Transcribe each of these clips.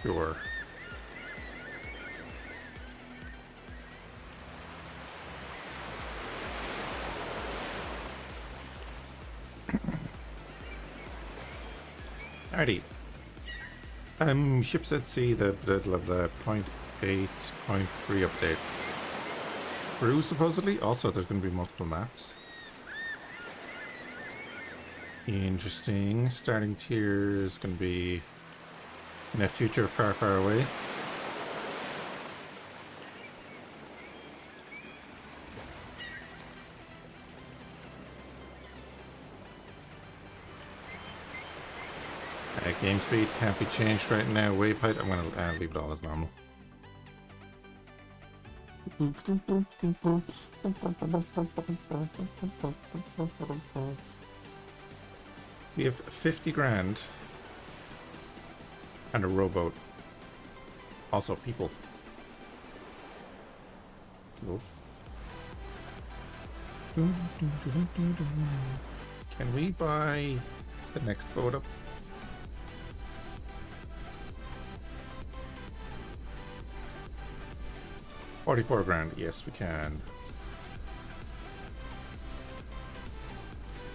Sure. Alrighty. Ships at sea, the 0.8.3 update. Crew, supposedly. Also, there's going to be multiple maps. Interesting. Starting tier is going to be in a future far, far away. Game speed can't be changed right now. Waypoint, I'm going to leave it all as normal. We have 50 grand and a rowboat. Also people. Oh. Can we buy the next boat up? $44 grand, yes we can.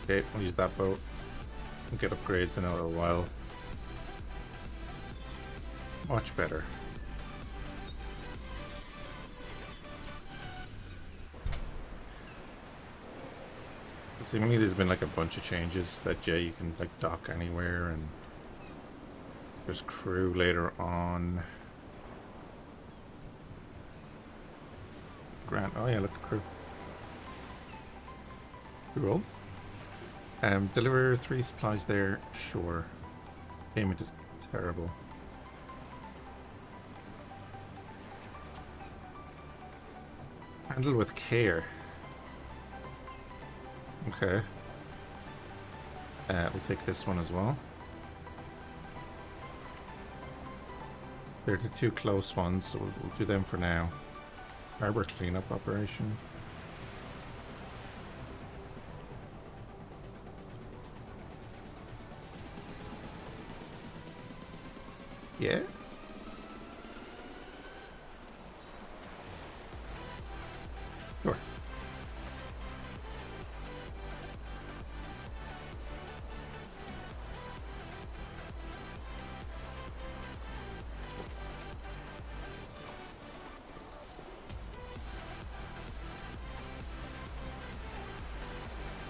Okay, we'll use that boat. We'll get upgrades in a little while. Much better. Seemingly there's been like a bunch of changes that you can like dock anywhere, and there's crew later on. Grant, oh yeah, look at crew. Cool. Deliver 3 supplies there, sure. Payment is terrible. Handle with care. Okay. We'll take this one as well. They're the 2 close ones, so we'll do them for now. Harbor cleanup operation. Yeah. Sure.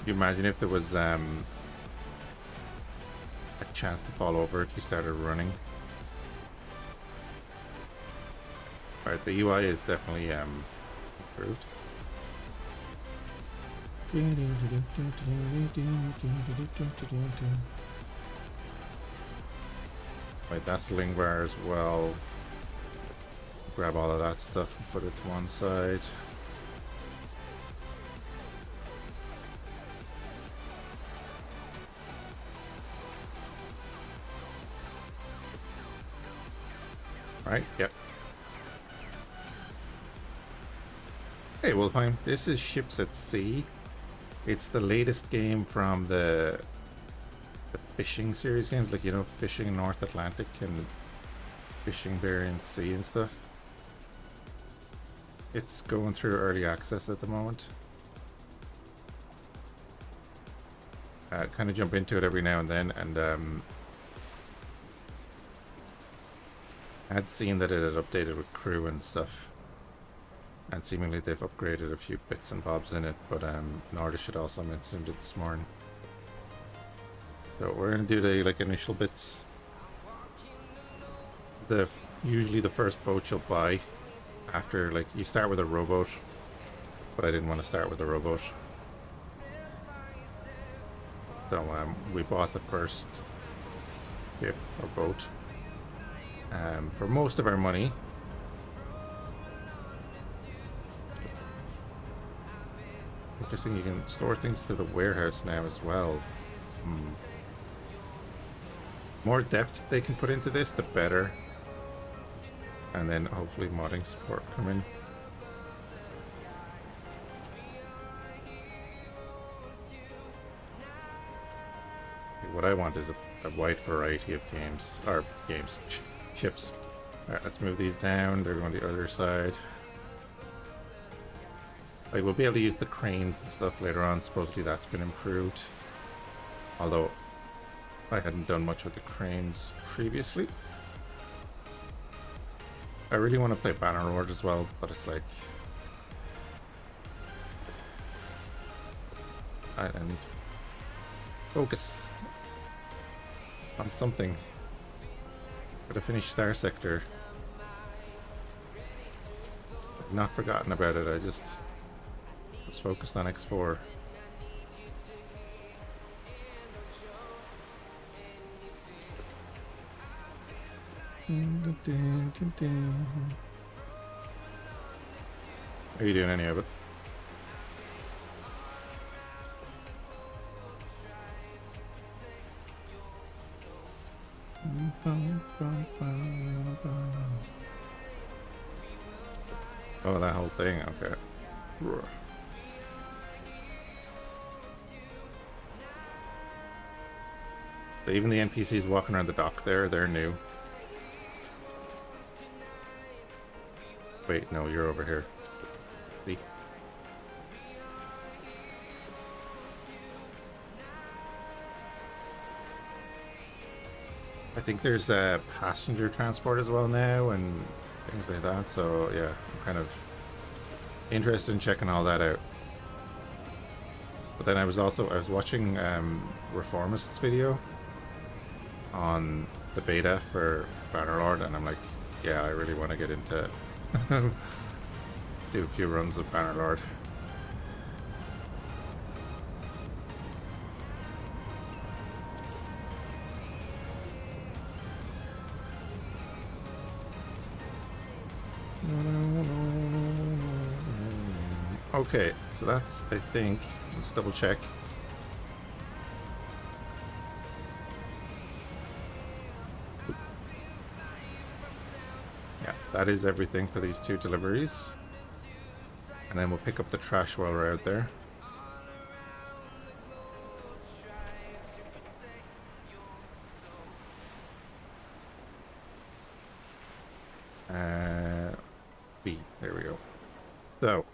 You imagine if there was a chance to fall over if you started running. Alright, the UI is definitely improved. Right, that's the Lingvar as well. Grab all of that stuff and put it to one side. Right, yep. Hey, well, fine. This is Ships at Sea. It's the latest game from the fishing series games, like, you know, fishing in North Atlantic and fishing Bering Sea and stuff. It's going through early access at the moment. Kind of jump into it every now and then, and I'd seen that it had updated with crew and stuff, and seemingly they've upgraded a few bits and bobs in it, but Nordish had also mentioned it this morning. So we're going to do the like initial bits. Usually the first boat you'll buy after, like, you start with a rowboat, but I didn't want to start with a rowboat. So we bought the first ship or boat. For most of our money. Interesting, you can store things to the warehouse now as well. More depth they can put into this, the better. and then hopefully modding support come in. What I want is a wide variety of ships. Alright, let's move these down. They're going the other side. I will be able to use the cranes and stuff later on. Supposedly that's been improved. Although I hadn't done much with the cranes previously. I really want to play Bannerlord as well, but it's like I need to focus on something. Gotta finish Starsector. I've not forgotten about it, I just was focused on X4. Are you doing any of it? Oh, that whole thing, okay. So even the NPCs walking around the dock there, they're new. Wait, no, you're over here. See? I think there's passenger transport as well now and things like that, so yeah, I'm kind of interested in checking all that out. But then I was watching Reformist's video on the beta for Bannerlord, and I'm like, yeah, I really want to get into do a few runs of Bannerlord. Okay, so that's, I think, let's double check. Yeah, that is everything for these 2 deliveries. And then we'll pick up the trash while we're out there. B, there we go. So,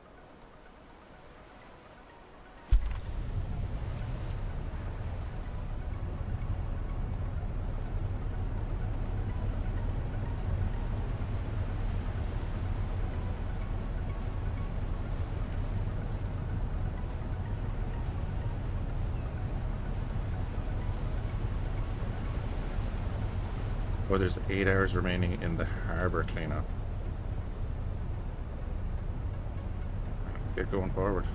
oh, there's 8 hours remaining in the harbor cleanup. Get going forward.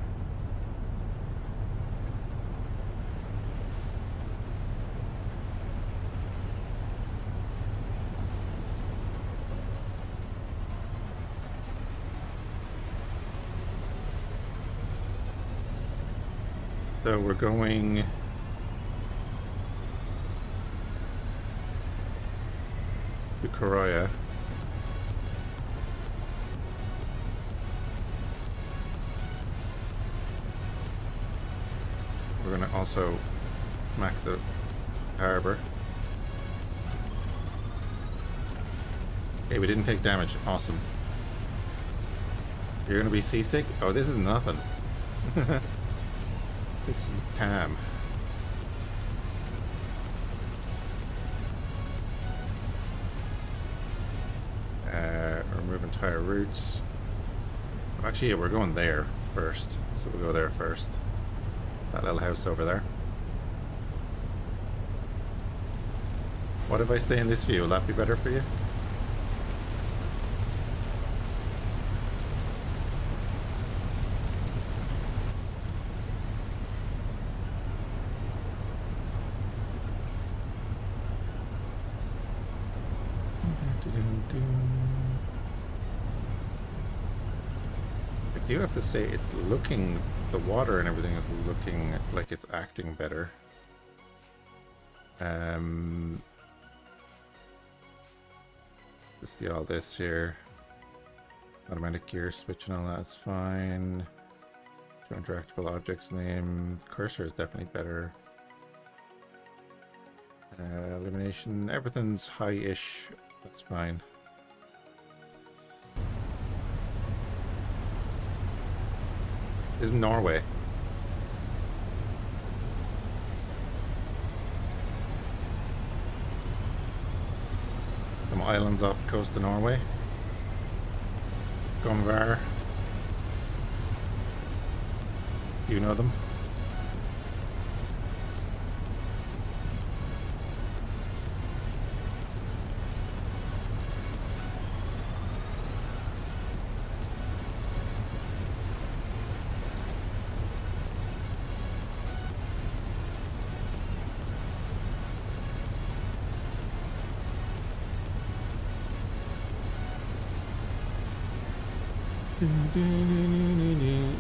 So we're going to Koroya. We're going to also smack the harbor. Okay, we didn't take damage. Awesome. You're going to be seasick? Oh, this is nothing. This is calm. Remove entire routes. Actually, yeah, we're going there first. So we'll go there first. That little house over there. What if I stay in this view? Will that be better for you? I do have to say it's looking, the water and everything is looking like it's acting better. see all this here. Automatic gear switch and all that's fine. Show interactable objects name. Cursor is definitely better. Illumination, everything's high-ish. That's fine. This is Norway. Some islands off the coast of Norway. Gunvar. Do you know them?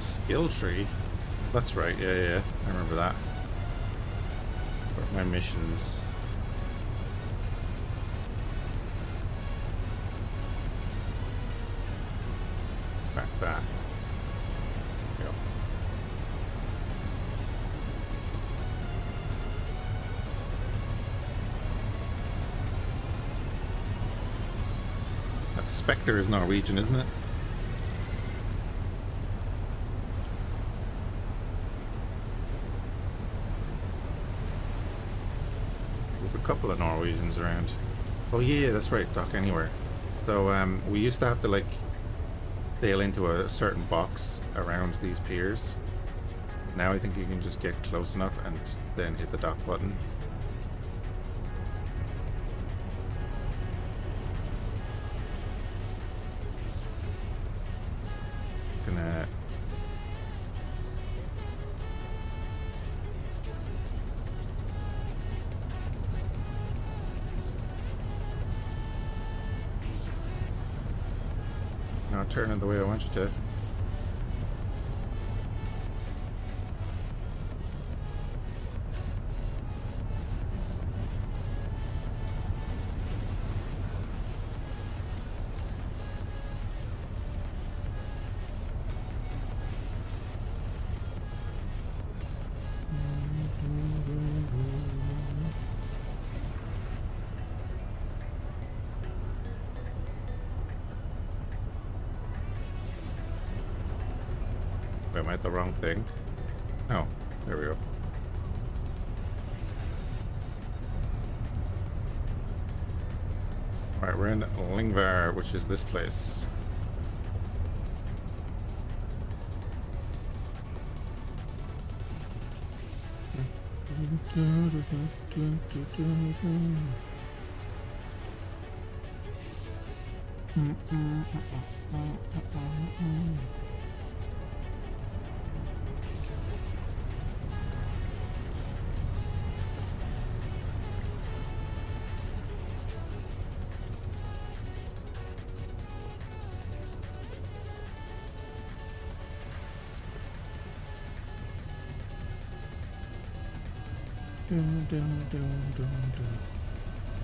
Skill tree. That's right, yeah. I remember that. Where are my missions? Back. Yep. That Spectre is Norwegian, isn't it? Couple of Norwegians around. Oh yeah, that's right, dock anywhere. So we used to have to like sail into a certain box around these piers. Now I think you can just get close enough and then hit the dock button. Gonna turn it the way I want you to. Am I at the wrong thing? Oh, there we go. Alright, we're in Lingvar, which is this place.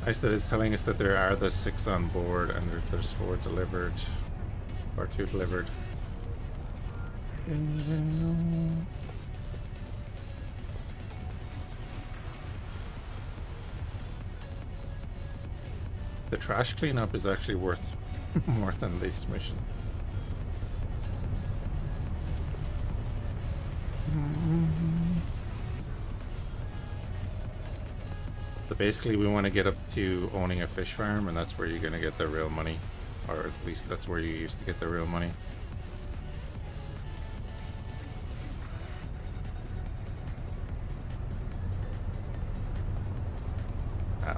Nice that it's telling us that there are the 6 on board and there's 4 delivered, or 2 delivered. The trash cleanup is actually worth more than this mission. So basically we want to get up to owning a fish farm, and that's where you're going to get the real money. Or at least that's where you used to get the real money.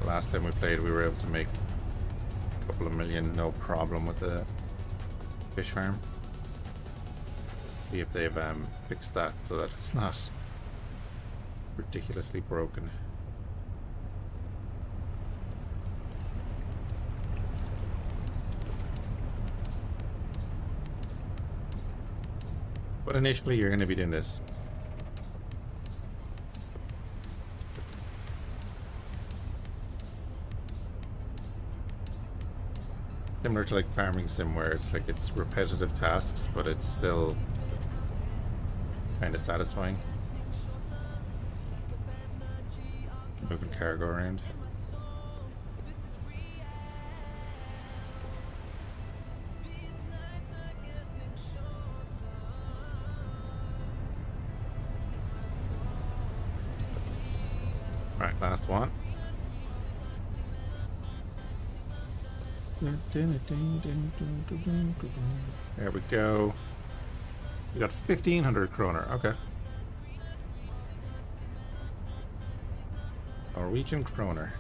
Last time we played we were able to make a couple of million no problem with the fish farm. See if they've fixed that so that it's not ridiculously broken. But initially you're going to be doing this. Similar to like farming sim where it's like it's repetitive tasks, but it's still kind of satisfying. Moving cargo around. Alright, last one. There we go. We got 1,500 kroner. Okay. Norwegian kroner.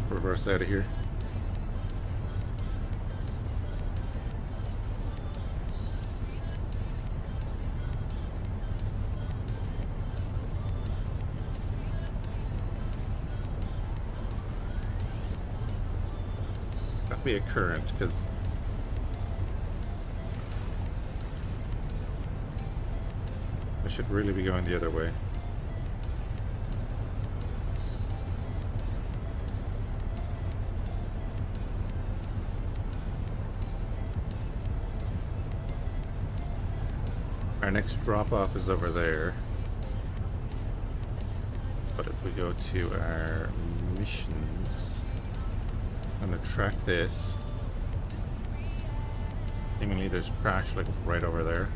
Reverse out of here. Be a current because I should really be going the other way. Our next drop off is over there, but if we go to our missions, I'm gonna track this. Seemingly there's trash like right over there.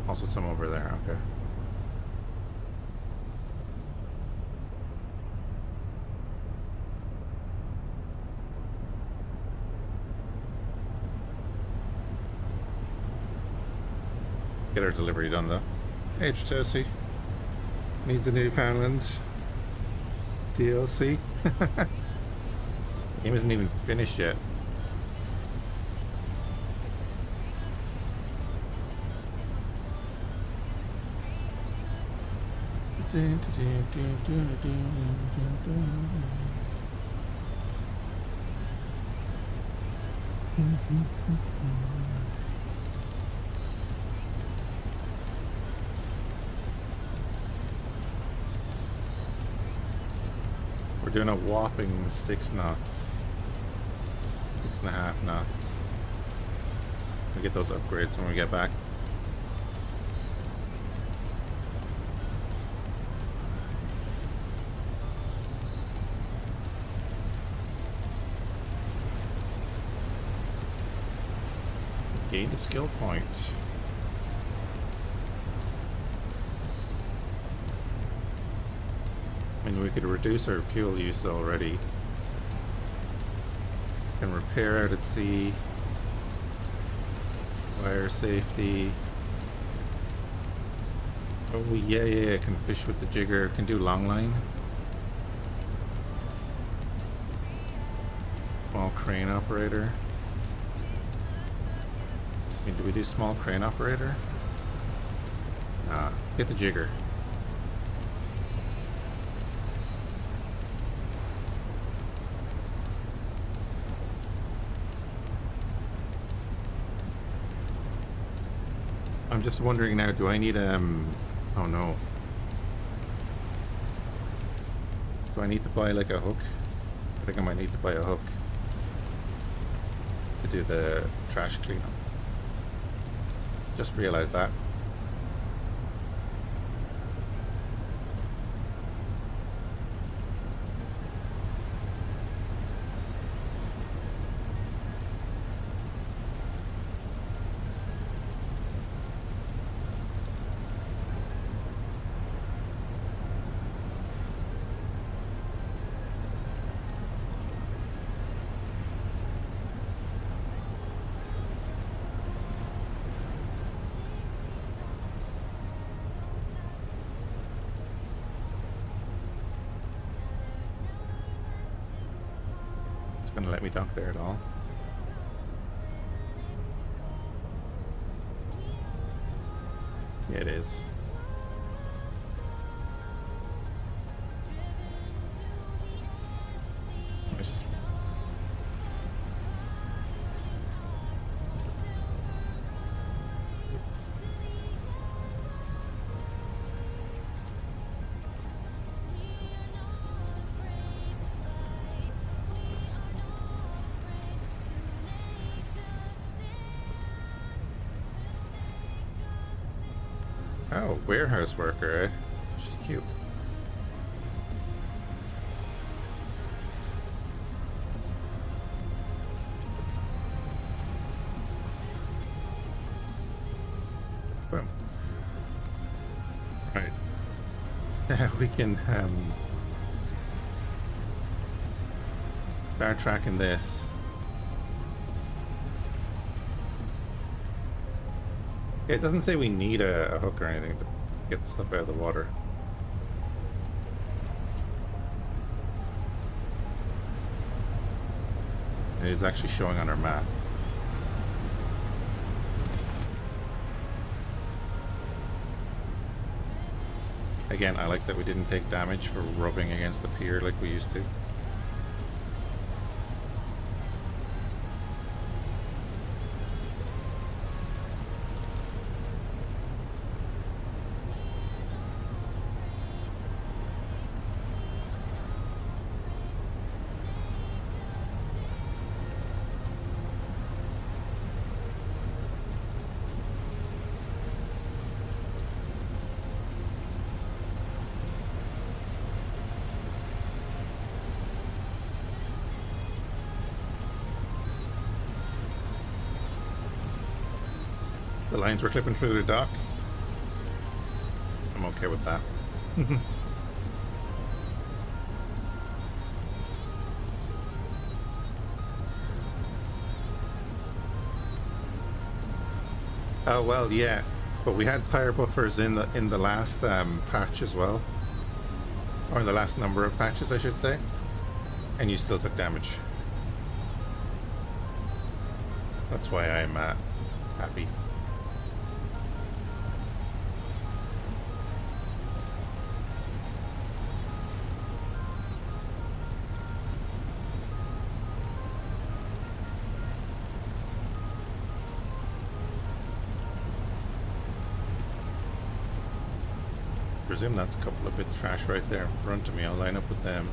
Also some over there, okay. Get our delivery done though. H2C needs a Newfoundland DLC. Game isn't even finished yet. We're doing a whopping 6 knots. 6.5 knots. We get those upgrades when we get back. Gained a skill point. I mean, we could reduce our fuel use already. Can repair out at sea. Fire safety. Oh yeah, can fish with the jigger. Can do long line. Small crane operator. I mean, do we do small crane operator? Nah, get the jigger. I'm just wondering now, do I need oh no. Do I need to buy like a hook? I think I might need to buy a hook to do the trash cleanup. Just realized that. Gonna let me dock there at all. Yeah, it is. Oh, warehouse worker, eh? She's cute. Boom. Right. Now we can start tracking this. It doesn't say we need a hook or anything to get the stuff out of the water. It is actually showing on our map. Again, I like that we didn't take damage for rubbing against the pier like we used to. The lines were clipping through the dock. I'm okay with that. Oh well, yeah, but we had tire buffers in the last patch as well, or in the last number of patches, I should say, and you still took damage. That's why I'm happy. I presume that's a couple of bits of trash right there in front of me. I'll line up with them.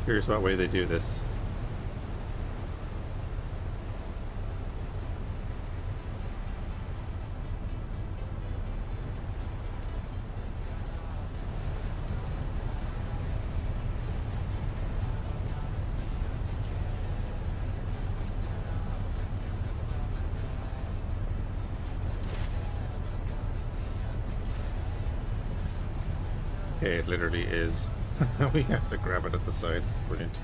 Curious what way they do this. Okay, it literally is. We have to grab it at the side. Brilliant.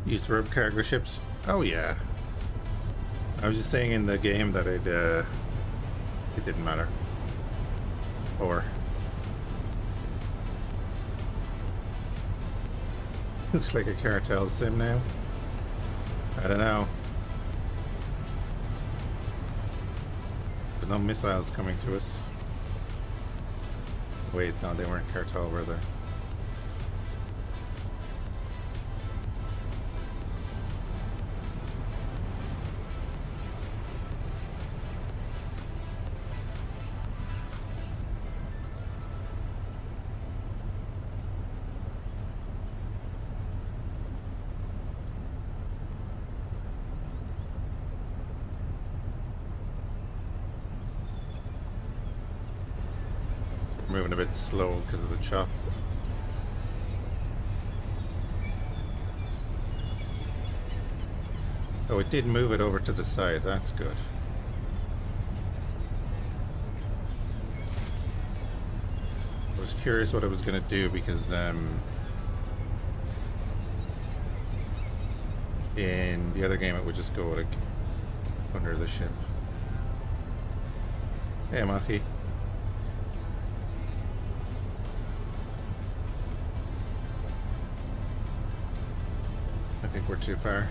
Used to rub cargo ships? Oh yeah. I was just saying in the game that it didn't matter. Or looks like a cartel sim now. I don't know. There's no missiles coming to us. Wait, no, they weren't cartel, were they? Moving a bit slow because of the chop. Oh, it did move it over to the side. That's good. I was curious what I was going to do because in the other game it would just go like under the ship. Hey, Maki. I think we're too far.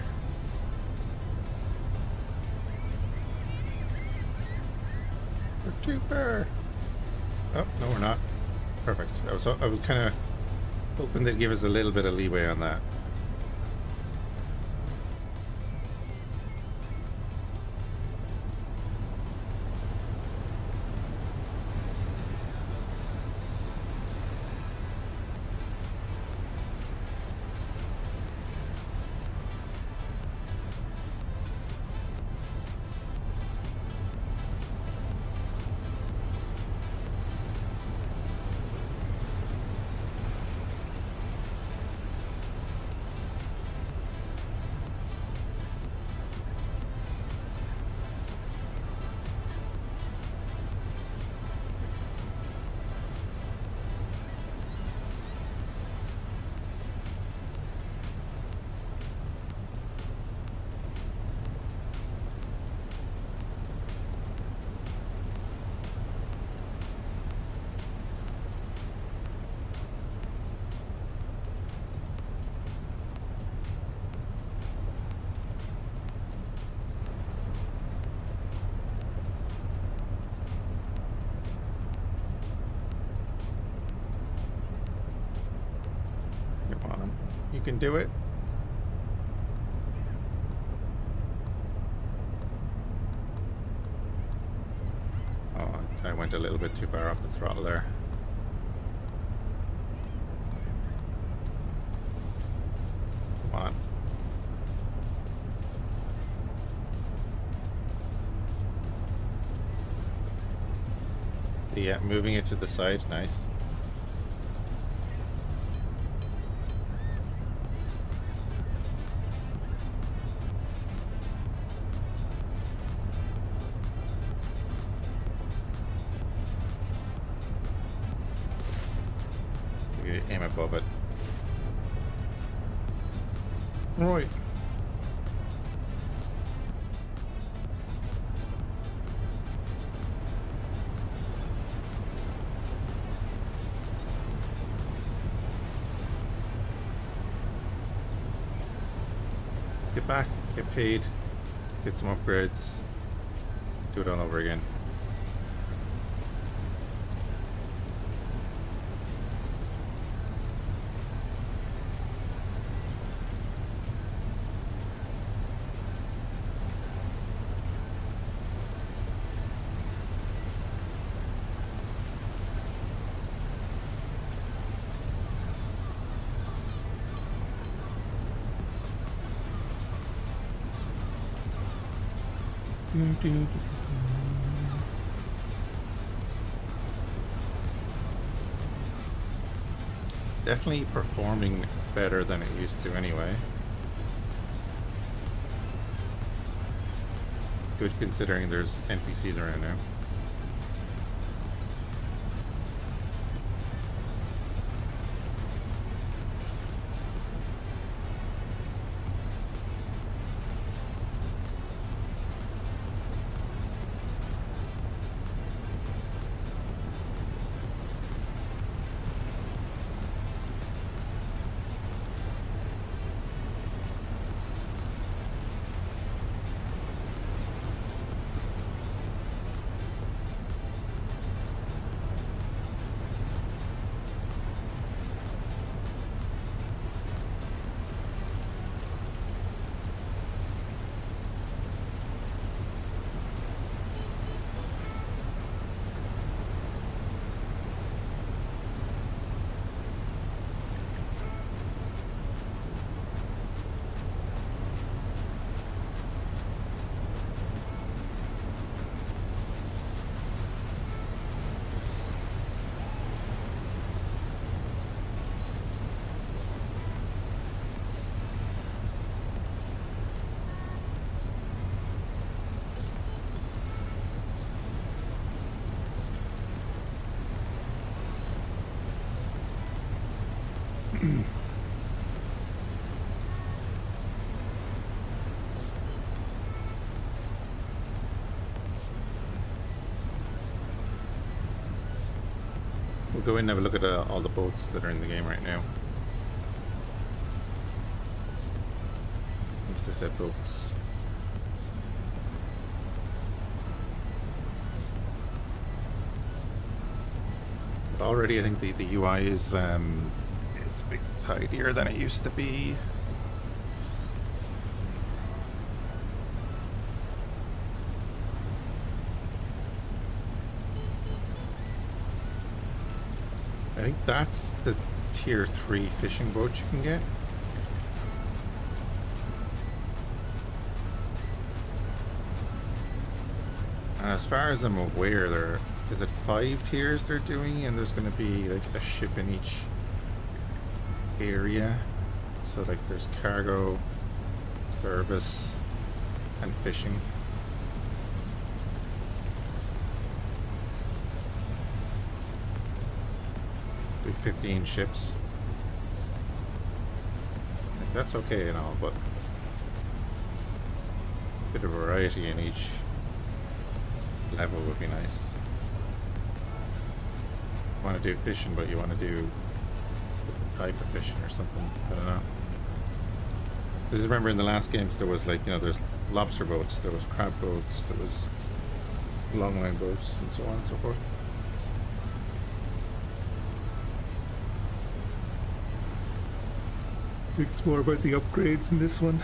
We're too far. Oh, no, we're not. Perfect. I was kind of hoping they'd give us a little bit of leeway on that. You can do it. Oh, I went a little bit too far off the throttle there. Come on. Yeah, moving it to the side, nice. Aim above it. Right. Get back, get paid, get some upgrades, do it all over again. Definitely performing better than it used to anyway. Good considering there's NPCs around now. We'll go in and have a look at all the boats that are in the game right now. At least I said boats. But already I think the UI is a bit tidier than it used to be. I think that's the tier 3 fishing boat you can get. And as far as I'm aware, there is it 5 tiers they're doing, and there's going to be like a ship in each area. So like there's cargo, service, and fishing. We have 15 ships. Like, that's okay and all, but a bit of variety in each level would be nice. You want to do fishing, but you want to do a different type of fishing or something. I don't know. Because remember in the last games there was like, you know, there's lobster boats, there was crab boats, there was longline boats, and so on and so forth. I think it's more about the upgrades in this one.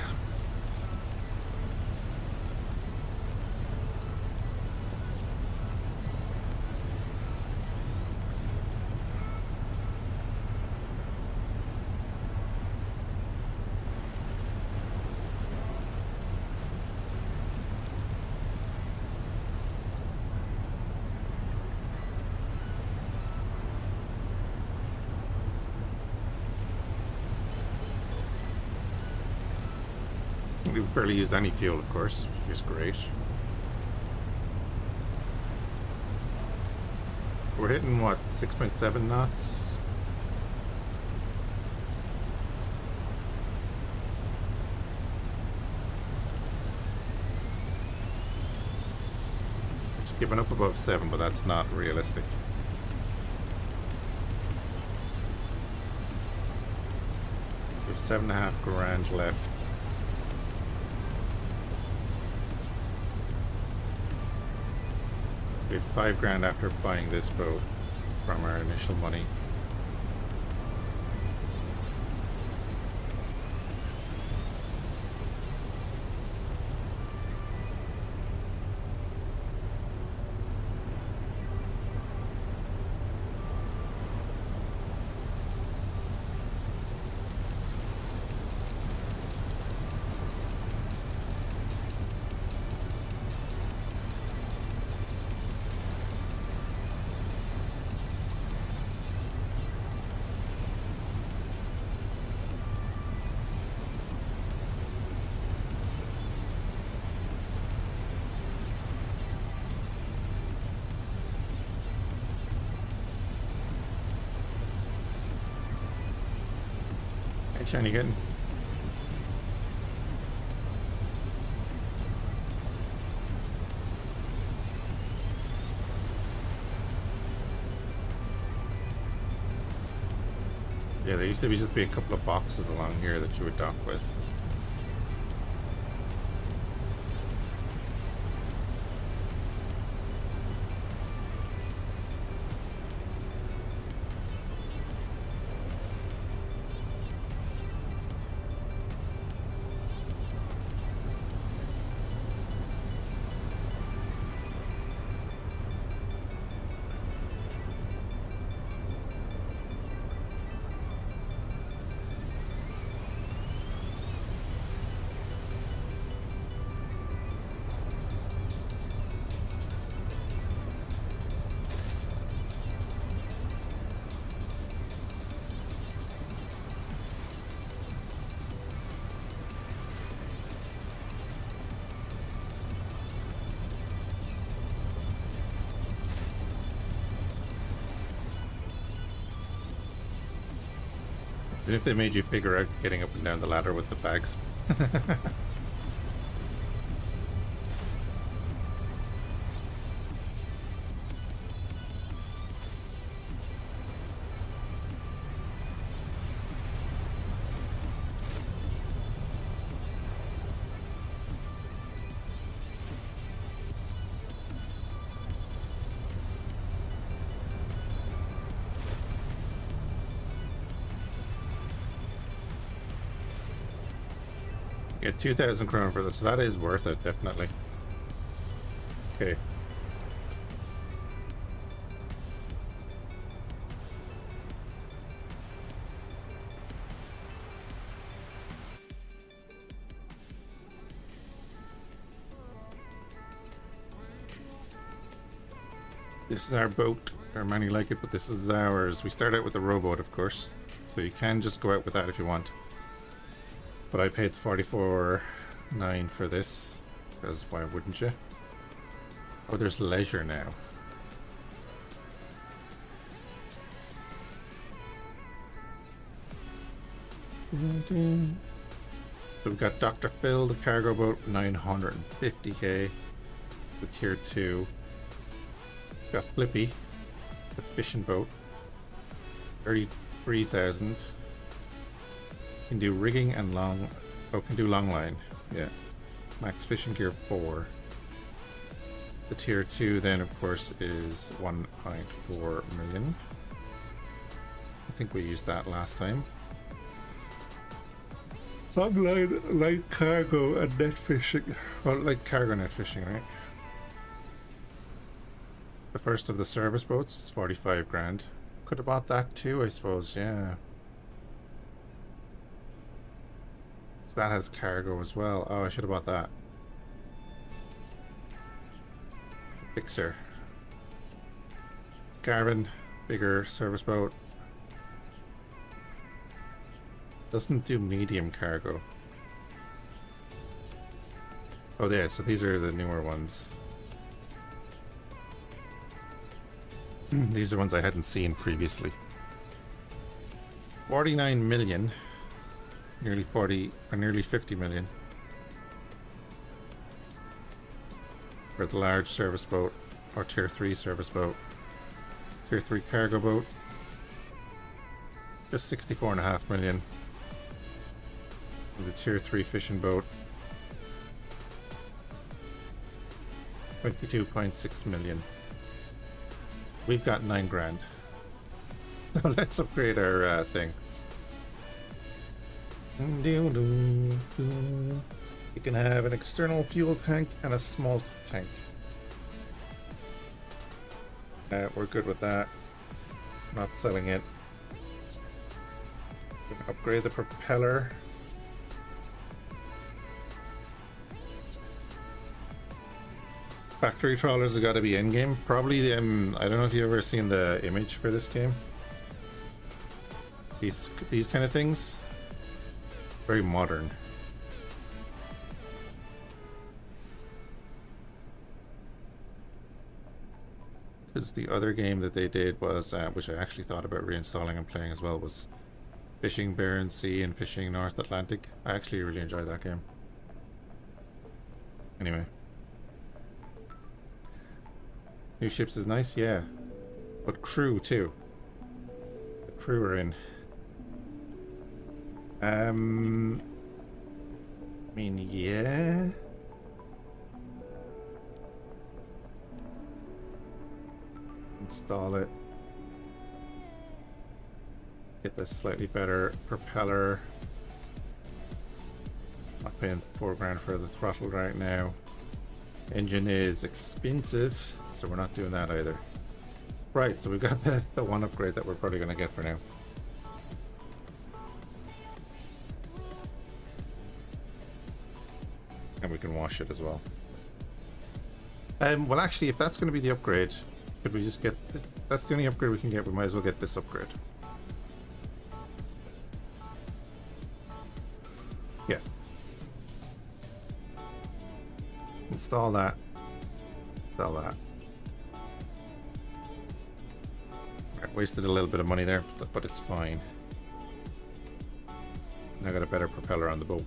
We've barely used any fuel, of course, which is great. We're hitting, what, 6.7 knots? It's given up above 7, but that's not realistic. We have 7.5 grand left. We have 5 grand after buying this boat from our initial money. Shiny good. Yeah, there used to just be a couple of boxes along here that you would dock with. Even if they made you figure out getting up and down the ladder with the bags. Get 2,000 kroner for this, so that is worth it, definitely. Okay. This is our boat. There are many like it, but this is ours. We start out with the rowboat, of course. So you can just go out with that if you want. But I paid 44.9 for this. Because why wouldn't you? Oh, there's leisure now. So we've got Dr. Phil, the cargo boat, 950k. The tier 2. Got Flippy, the fishing boat, 33,000. Can do rigging and long. Oh, can do long line. Yeah. Max fishing gear 4. The tier 2 then, of course, is 1.4 million. I think we used that last time. Long line, light cargo, and net fishing. Well, light cargo, net fishing, right? The first of the service boats is 45 grand. Could have bought that too, I suppose, yeah. So that has cargo as well. Oh, I should have bought that. Fixer. Scarvin, bigger service boat. Doesn't do medium cargo. Oh yeah, so these are the newer ones. These are ones I hadn't seen previously. 49 million. Nearly 40 or nearly 50 million. For the large service boat or tier 3 service boat. Tier 3 cargo boat. Just 64.5 million. And the tier 3 fishing boat. 22.6 million. We've got 9 grand. Let's upgrade our thing. You can have an external fuel tank and a small tank. We're good with that. Not selling it. We can upgrade the propeller. Factory trawlers have got to be in-game. Probably, I don't know if you've ever seen the image for this game. These kind of things. Very modern. Because the other game that they did was, which I actually thought about reinstalling and playing as well, was Fishing Barents Sea and Fishing North Atlantic. I actually really enjoyed that game. Anyway. New ships is nice, yeah. But crew too. The crew are in. I mean, yeah. Install it. Get the slightly better propeller. Not paying 4 grand for the throttle right now. Engine is expensive, so we're not doing that either. Right, so we've got the one upgrade that we're probably going to get for now. And we can wash it as well. Well, actually, if that's going to be the upgrade, could we just get... That's the only upgrade we can get. We might as well get this upgrade. Yeah. Install that. Install that. Right, wasted a little bit of money there, but it's fine. Now got a better propeller on the boat.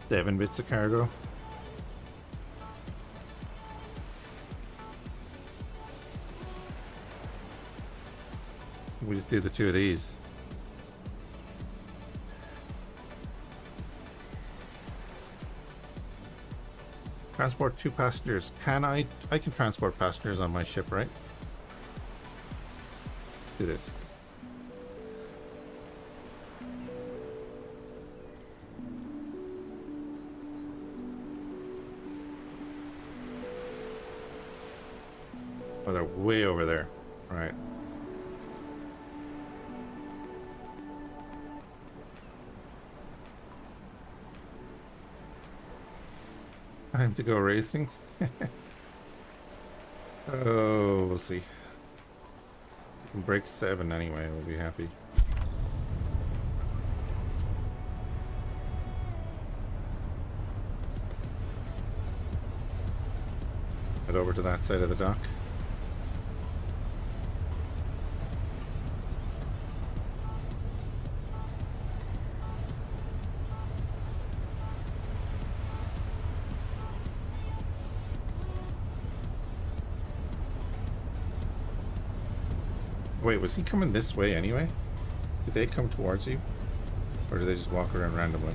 7 bits of cargo. We just do the 2 of these. Transport 2 passengers. Can I? I can transport passengers on my ship, right? Do this. Oh, they're way over there. Right. Time to go racing. Oh, we'll see. We can break 7 anyway, we'll be happy. Head over to that side of the dock. Wait, was he coming this way anyway? Did they come towards you? Or did they just walk around randomly?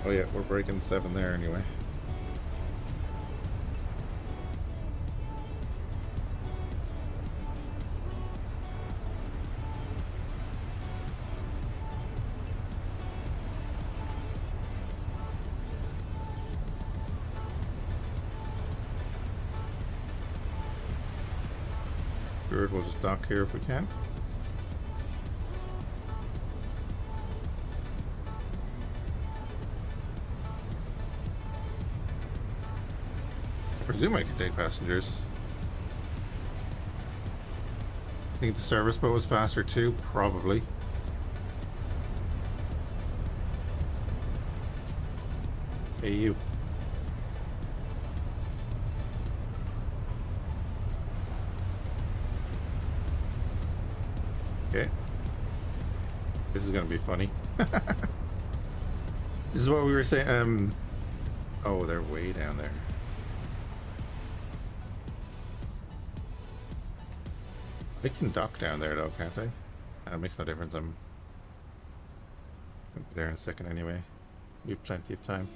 Oh yeah, we're breaking 7 there anyway. We'll just dock here if we can. I presume I can take passengers. I think the service boat was faster too, probably. Hey, you. Okay. This is gonna be funny. This is what we were saying. Oh, they're way down there. I can dock down there though, can't I? It makes no difference. I'm there in a second anyway. We have plenty of time.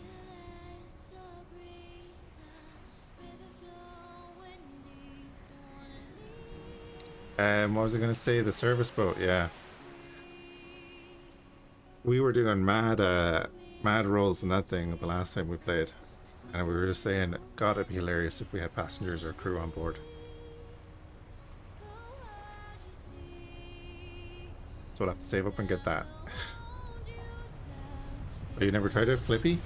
What was I going to say? The service boat, yeah. We were doing mad rolls in that thing the last time we played. And we were just saying, God, it'd be hilarious if we had passengers or crew on board. So we'll have to save up and get that. Oh, you never tried it? Flippy?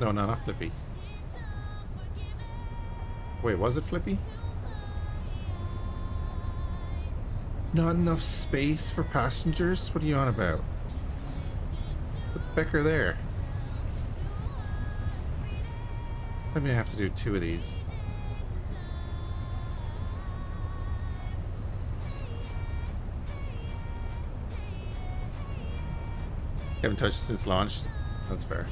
No, not Flippy. Wait, was it Flippy? Not enough space for passengers? What are you on about? Put the Becker there. I may have to do 2 of these. You haven't touched it since launch? That's fair.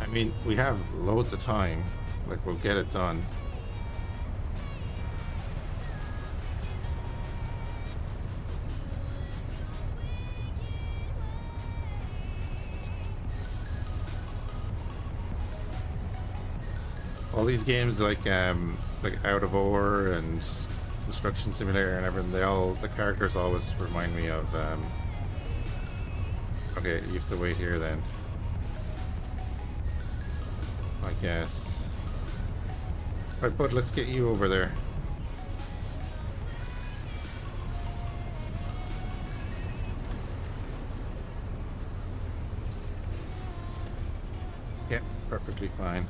I mean, we have loads of time. Like, we'll get it done. All these games like Out of Ore and Construction Simulator and everything, the characters always remind me of okay, you have to wait here then. I guess. Right, bud, let's get you over there. Yep, perfectly fine.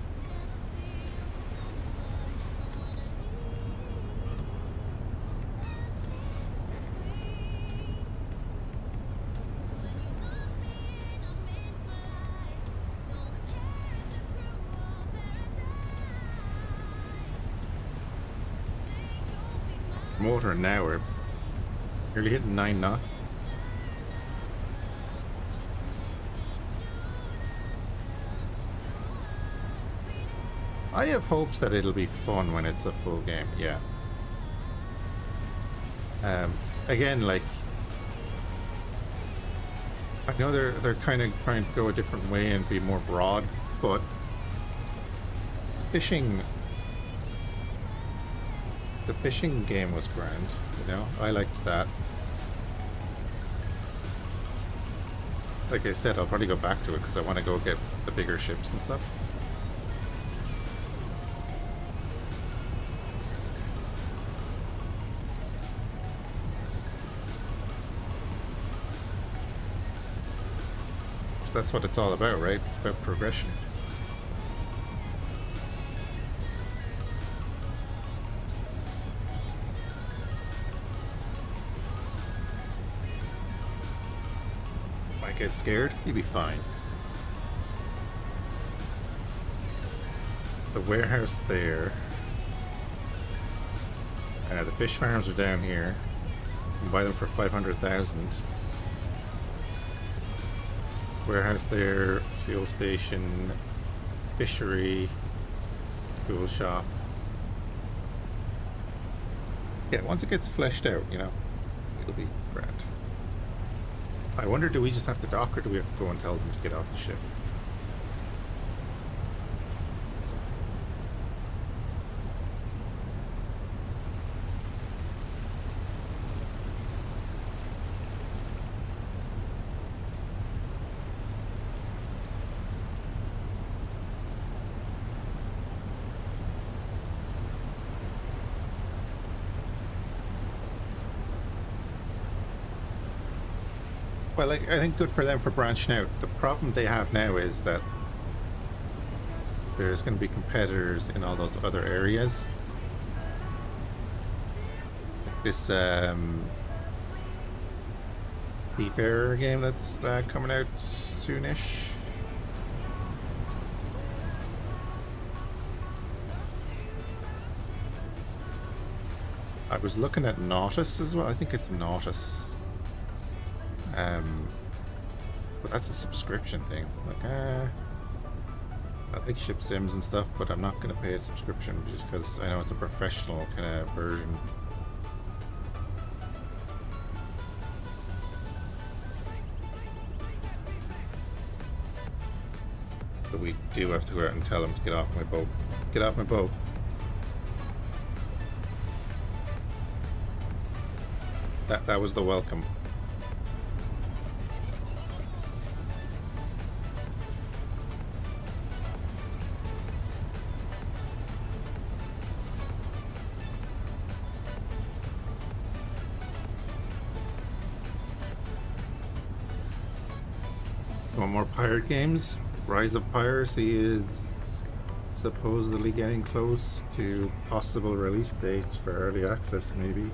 Motor now, we're nearly hitting 9 knots. I have hopes that it'll be fun when it's a full game, yeah. Again, like, I know they're kind of trying to go a different way and be more broad, but the fishing game was grand, you know? I liked that. Like I said, I'll probably go back to it because I want to go get the bigger ships and stuff. So that's what it's all about, right? It's about progression. Get scared, you'll be fine. The warehouse there. The fish farms are down here. You can buy them for 500,000. Warehouse there, fuel station, fishery, tool shop. Yeah, once it gets fleshed out, you know, it'll be grand. I wonder, do we just have to dock, or do we have to go and tell them to get off the ship? Well, like, I think good for them for branching out. The problem they have now is that there's going to be competitors in all those other areas. Like this Seafarer game that's coming out soonish. I was looking at Nautis as well. I think it's Nautis. But that's a subscription thing. Like, I like ship sims and stuff, but I'm not going to pay a subscription just because I know it's a professional kind of version. But we do have to go out and tell them to get off my boat. Get off my boat. That was the welcome. More pirate games. Rise of Piracy is supposedly getting close to possible release dates for early access, maybe.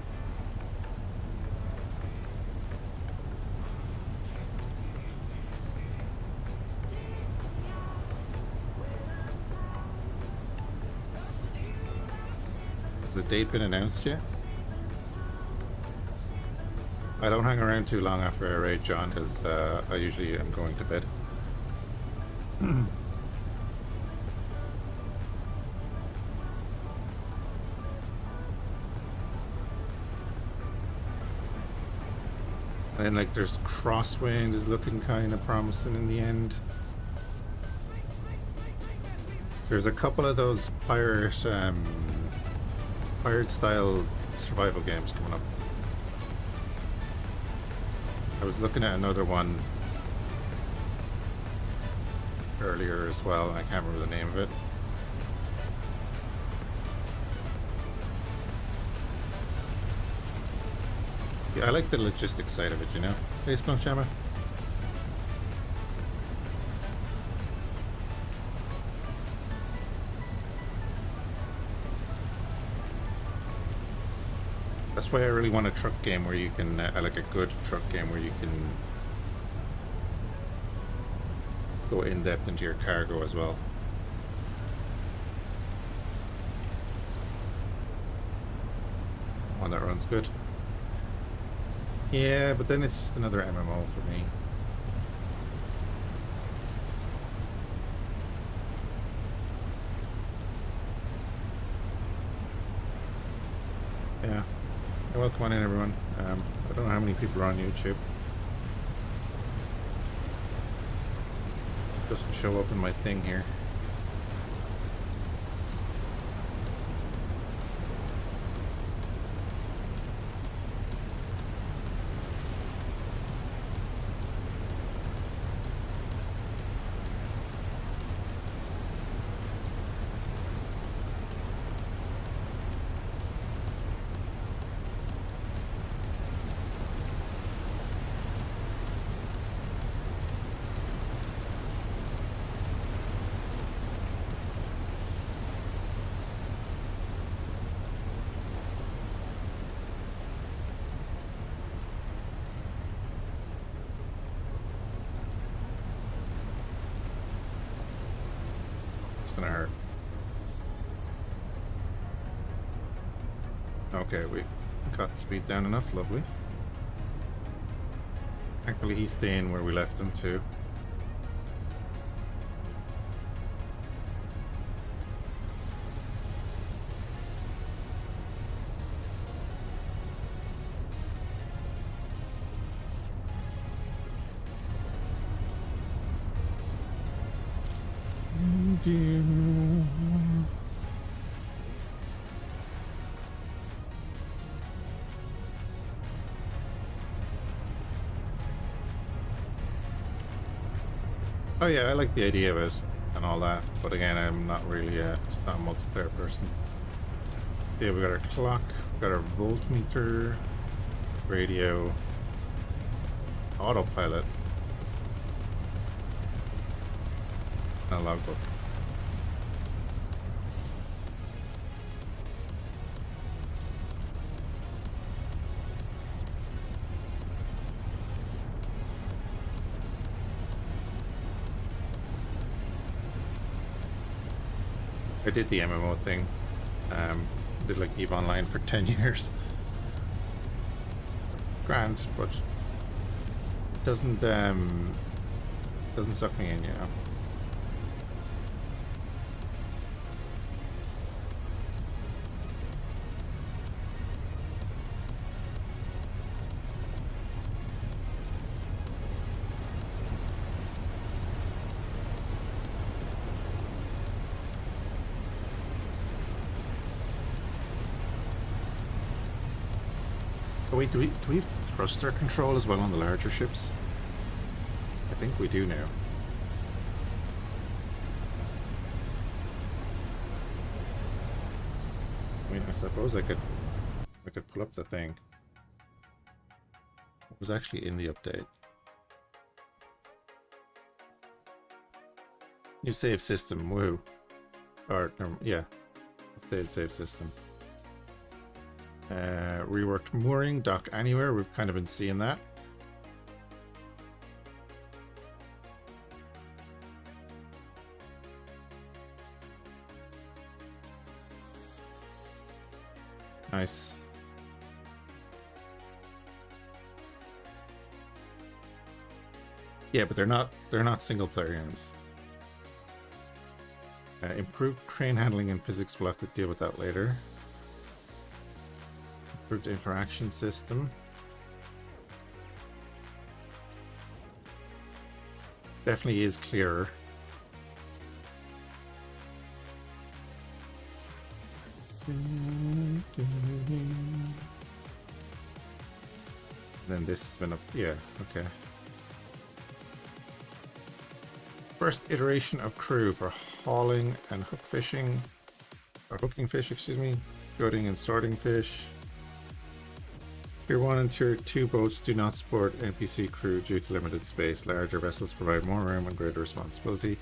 Has the date been announced yet? I don't hang around too long after I raid John because I usually am going to bed. And like there's Crosswind is looking kind of promising in the end. There's a couple of those pirate style survival games coming up. I was looking at another one earlier as well, and I can't remember the name of it. Yeah, I like the logistics side of it, you know? Hey, Splunchama. That's why I really want a truck game where you can, I like a good truck game where you can go in depth into your cargo as well. One that runs good. Yeah, but then it's just another MMO for me. Yeah. Welcome on in, everyone. I don't know how many people are on YouTube. It doesn't show up in my thing here. Gonna hurt. Okay, we got the speed down enough, lovely. Thankfully he's staying where we left him too. Oh yeah, I like the idea of it and all that, but again, I'm not really it's not a multiplayer person. Yeah, we got our clock, we got our voltmeter, radio, autopilot, and a logbook. I did the MMO thing. Did like EVE Online for 10 years. Grand, but it doesn't suck me in, you know. Wait, do we have thruster control as well on the larger ships? I think we do now. I mean, I suppose I could pull up the thing. It was actually in the update. New save system, woo. Or, yeah, updated save system. Reworked mooring, dock anywhere. We've kind of been seeing that. Nice. Yeah, but they're not single player games. Improved crane handling and physics, we'll have to deal with that later. Improved interaction system. Definitely is clearer. Then this has been up, yeah, okay. First iteration of crew for hauling and hook fishing, or hooking fish, excuse me, gutting and sorting fish. Tier 1 and Tier 2 boats do not support NPC crew due to limited space. Larger vessels provide more room and greater responsibility.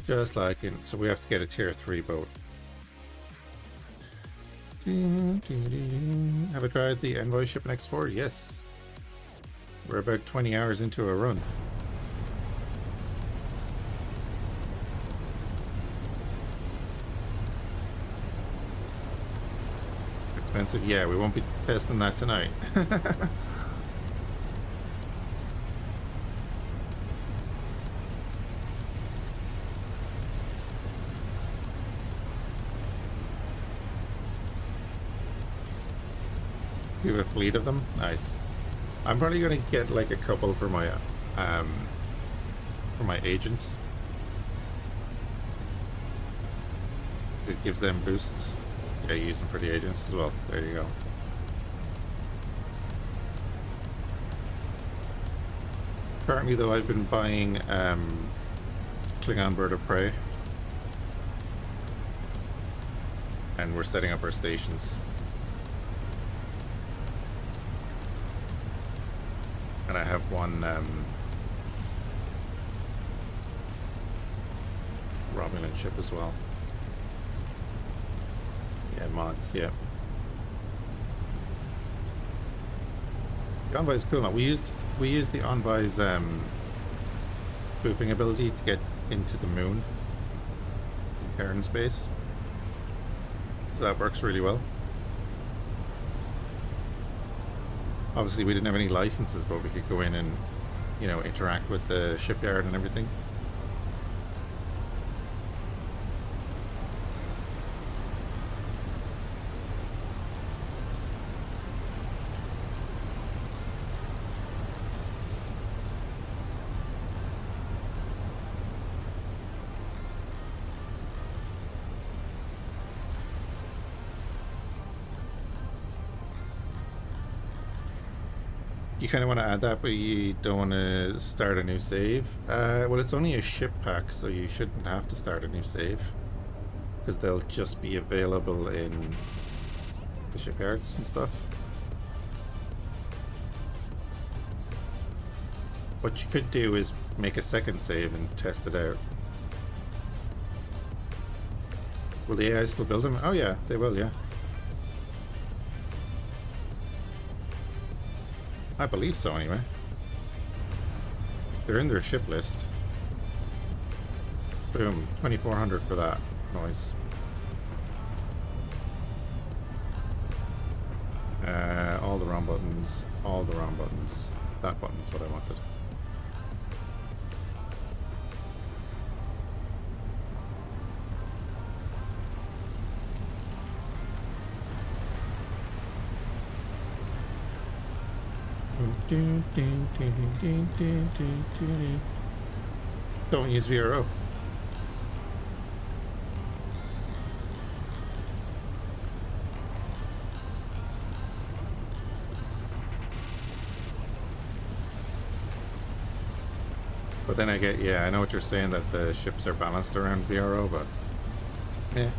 Just like in, so we have to get a Tier 3 boat. Have I tried the Envoy ship in X4? Yes. We're about 20 hours into a run. Expensive? Yeah, we won't be testing that tonight. You have a fleet of them? Nice. I'm probably gonna get like a couple for my agents. It gives them boosts. Yeah, use them for the agents as well. There you go. Currently though, I've been buying Klingon Bird of Prey. And we're setting up our stations. And I have one Romulan ship as well. Yeah, mods, yeah. The Envoy's cool now. We used the Envoy's spoofing ability to get into the moon in Terran space. So that works really well. Obviously we didn't have any licenses, but we could go in and, you know, interact with the shipyard and everything. You kind of want to add that, but you don't want to start a new save. Well, it's only a ship pack, so you shouldn't have to start a new save, because they'll just be available in the shipyards and stuff. What you could do is make a second save and test it out. Will the AI still build them? Oh yeah, they will, yeah. I believe so, anyway. They're in their ship list. Boom, 2,400 for that. Nice. All the wrong buttons. All the wrong buttons. That button is what I wanted. Don't use VRO. But then I get, yeah, I know what you're saying, that the ships are balanced around VRO, but yeah.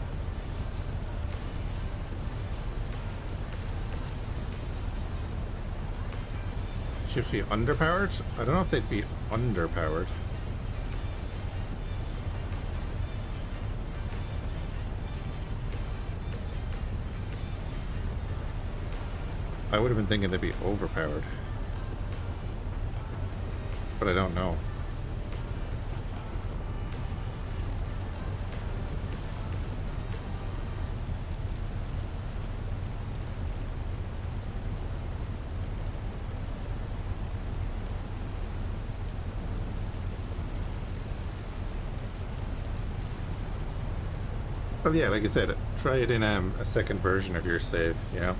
Ships be underpowered? I don't know if they'd be underpowered. I would have been thinking they'd be overpowered. But I don't know. Well, yeah, like I said, try it in a second version of your save, you know?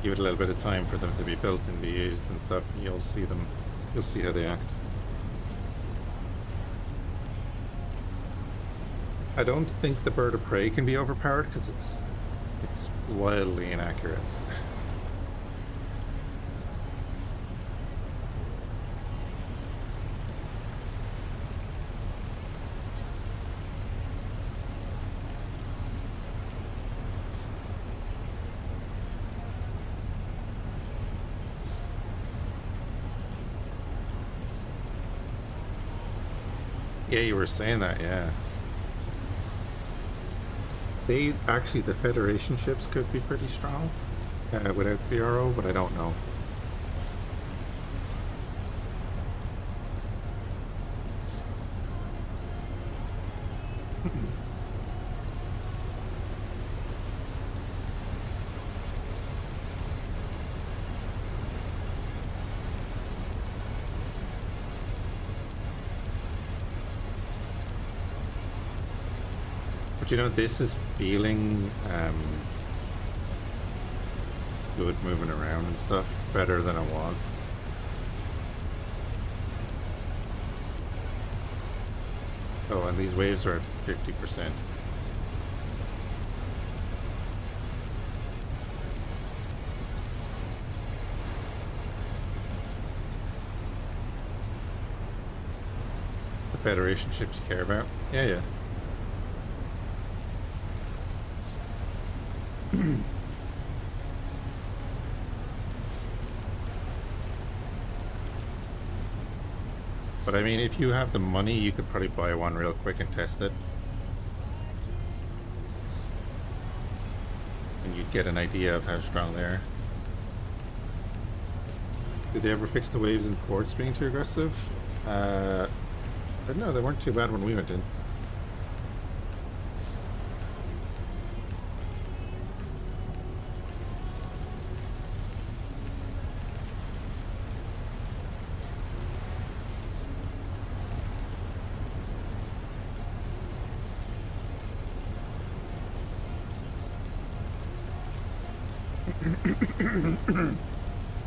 Give it a little bit of time for them to be built and be used and stuff, and you'll see how they act. I don't think the Bird of Prey can be overpowered, because it's wildly inaccurate. Yeah, you were saying that, yeah. They actually, the Federation ships could be pretty strong without VRO, but I don't know. But you know, this is feeling good moving around and stuff, better than it was. Oh, and these waves are at 50%. The Federation ships you care about? Yeah, yeah. But I mean, if you have the money, you could probably buy one real quick and test it. And you'd get an idea of how strong they are. Did they ever fix the waves in ports being too aggressive? But no, they weren't too bad when we went in.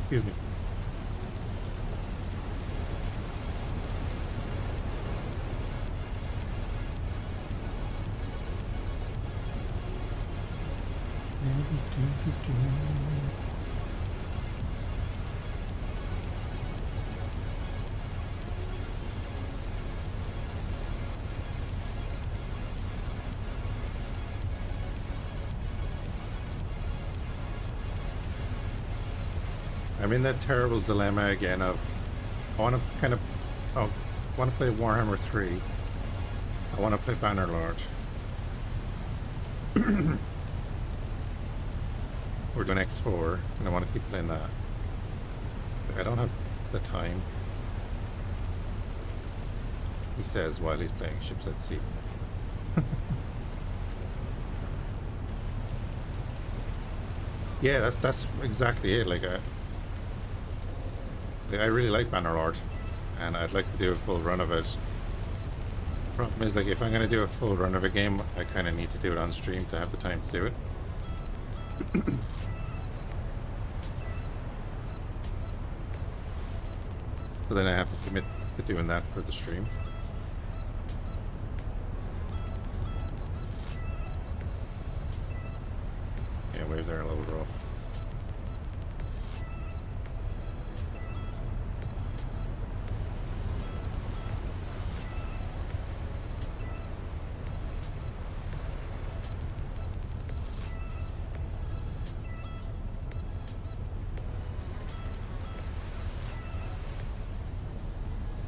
Excuse me. I'm in that terrible dilemma again of I want to kind of want to play Warhammer 3. I want to play Bannerlord. We're doing X4 and I want to keep playing that. I don't have the time, he says while he's playing Ships at Sea. Yeah, that's exactly it. Like I really like Bannerlord, and I'd like to do a full run of it. Problem is, like, if I'm going to do a full run of a game, I kind of need to do it on stream to have the time to do it. So then I have to commit to doing that for the stream. Yeah, waves are a little rough.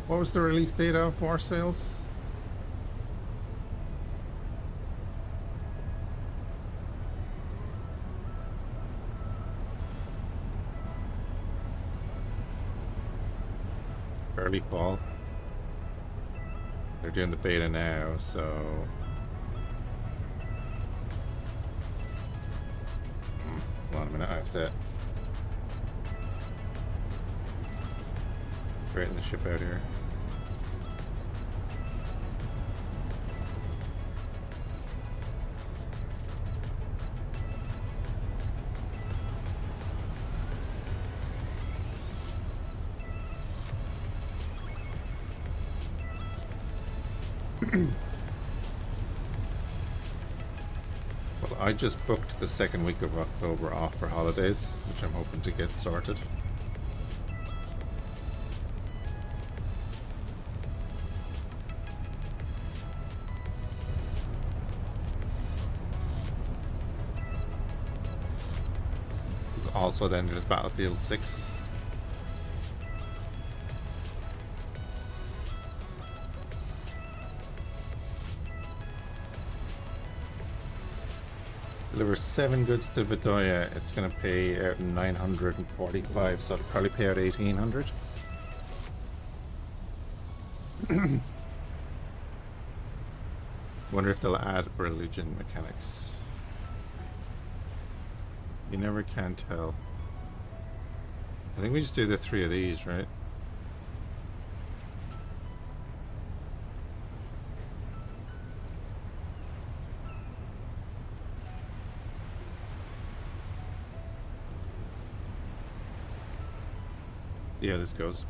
What was the release date of War Sales? Early fall. They're doing the beta now, so hold on a minute, I have to straighten the ship out here. Well, I just booked the second week of October off for holidays, which I'm hoping to get sorted. Also, then there's Battlefield 6. Deliver 7 goods to Vidoya. It's going to pay out 945, so it'll probably pay out 1800. Wonder if they'll add religion mechanics. You never can tell. I think we just do the 3 of these, right? Yeah, this goes.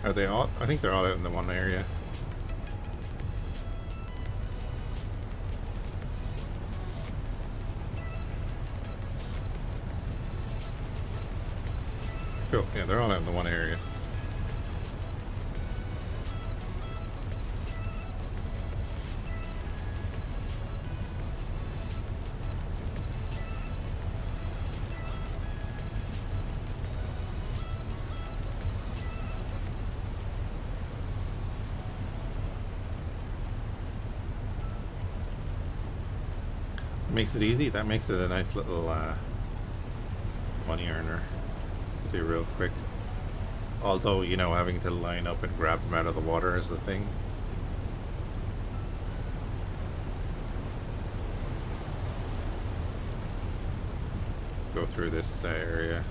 Are they all? I think they're all out in the one area. Cool. Yeah, they're all out in the one area. Makes it easy. That makes it a nice little money earner to do real quick. Although, you know, having to line up and grab them out of the water is the thing. Go through this area.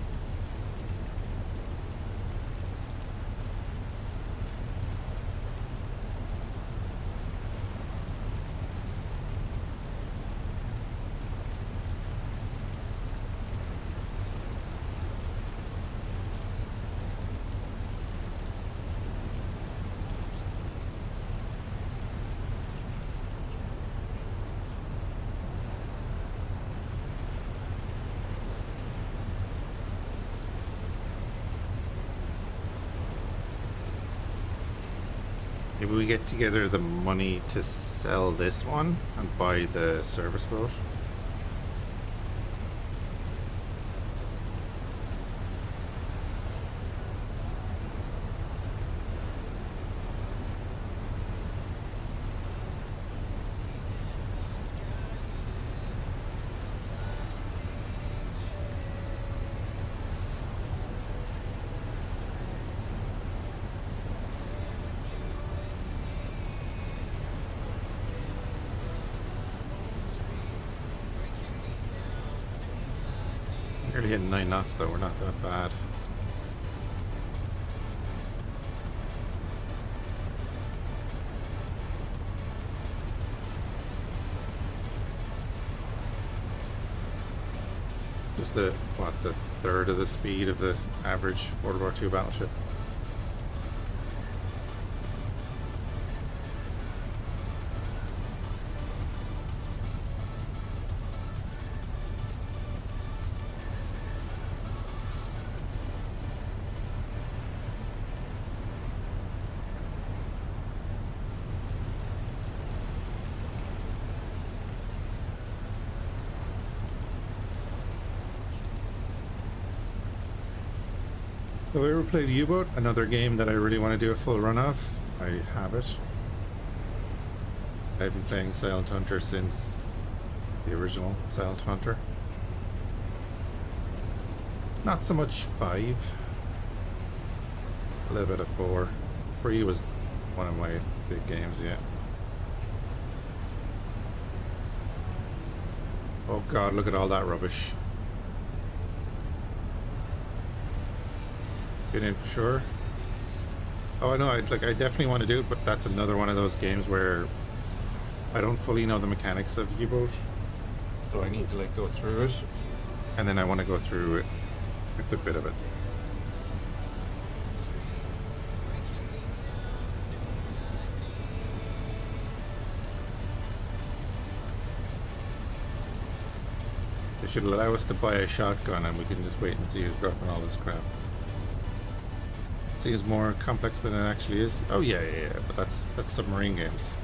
Maybe we get together the money to sell this one and buy the service boat. Nearly hitting 9 knots though, we're not that bad. Just the third of the speed of the average World War II battleship. Have I ever played U-Boat? Another game that I really want to do a full run of. I have it. I've been playing Silent Hunter since the original Silent Hunter. Not so much 5. A little bit of 4. 3 was one of my big games, yeah. Oh god, look at all that rubbish. Get in for sure. Oh, I know. I definitely want to do it, but that's another one of those games where I don't fully know the mechanics of U-Boat, so I need to like go through it, and then I want to go through it, a good bit of it. They should allow us to buy a shotgun, and we can just wait and see who's dropping all this crap. Seems more complex than it actually is. Oh yeah, but that's submarine games.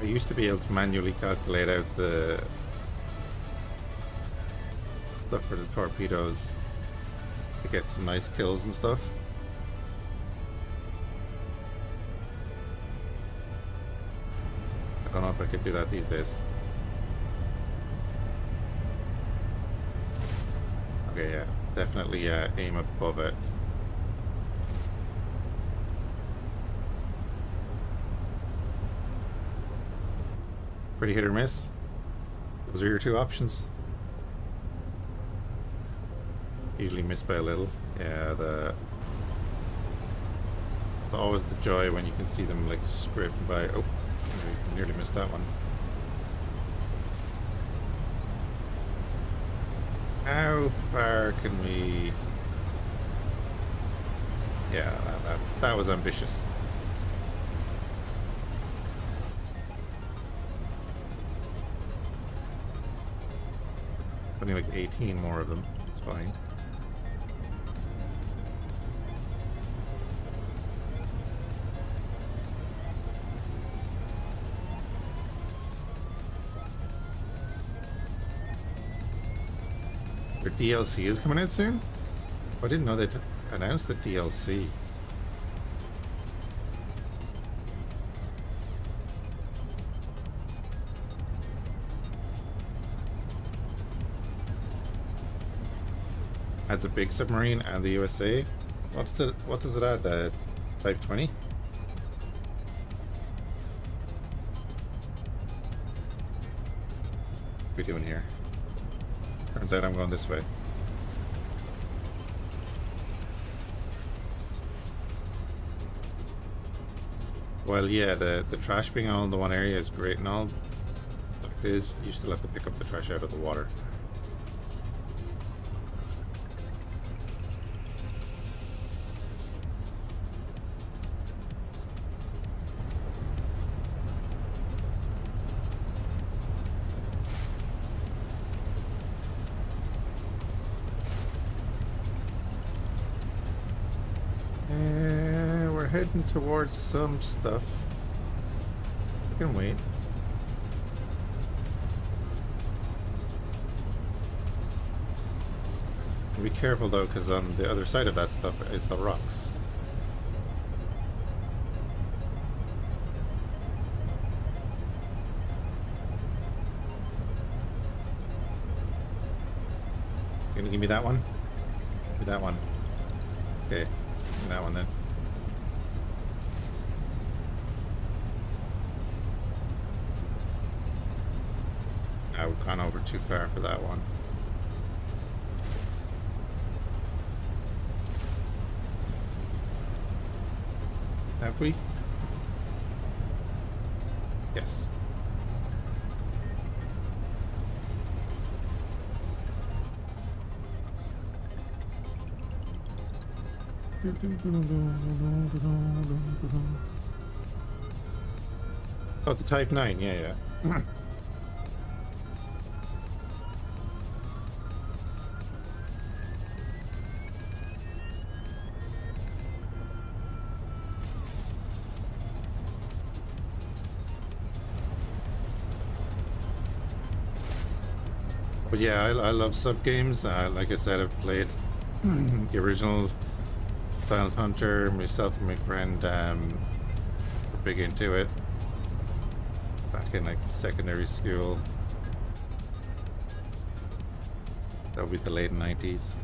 I used to be able to manually calculate out the stuff for the torpedoes to get some nice kills and stuff. I don't know if I could do that these days. Okay, yeah, definitely aim above it. Pretty hit or miss. Those are your two options. Usually miss by a little. Yeah, it's always the joy when you can see them like scraping by. Oh, nearly missed that one. How far can we... Yeah, that was ambitious. Only like 18 more of them. It's fine. Their DLC is coming out soon? I didn't know they'd announced the DLC. Adds a big submarine and the USA. What does it add? The Type 20? What are we doing here? Turns out I'm going this way. Well, yeah, the trash being all in the one area is great and all. But it is, you still have to pick up the trash out of the water. Heading towards some stuff. I can wait. Be careful though, because on the other side of that stuff is the rocks. Gonna give me that one? Give me that one. Okay, give me that one then. We've gone over too far for that one. Have we? Yes. Oh, the Type 9, yeah. But yeah, I love sub games. Like I said, I've played the original Silent Hunter. Myself and my friend were big into it back in like secondary school. That would be the late 90s.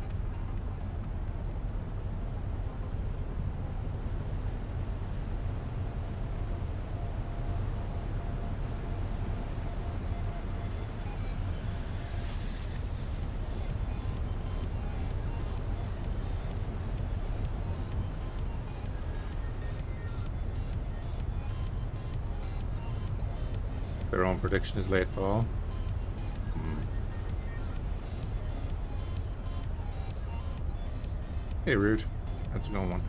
Their own prediction is late fall. Hey, Rude. That's a good one.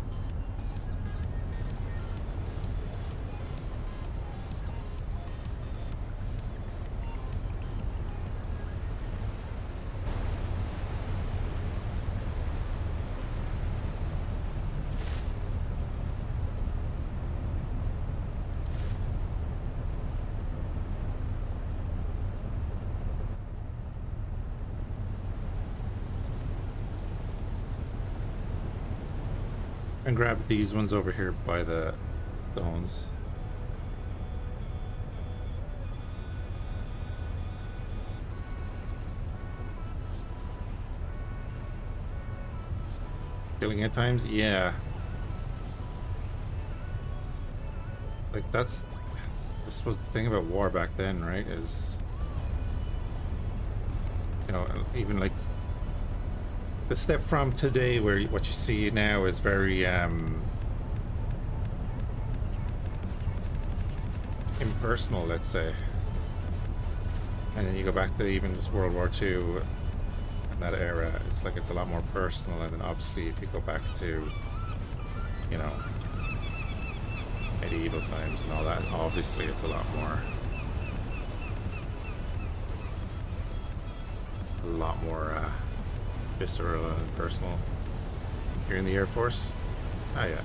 And grab these ones over here by the stones. Killing at times? Yeah. Like, that's... This was the thing about war back then, right? Is... You know, even like... The step from today where what you see now is very, impersonal, let's say. And then you go back to even just World War II and that era, it's like it's a lot more personal. And then obviously if you go back to, you know, medieval times and all that, obviously it's a lot more visceral and personal. You're in the Air Force? Oh yeah.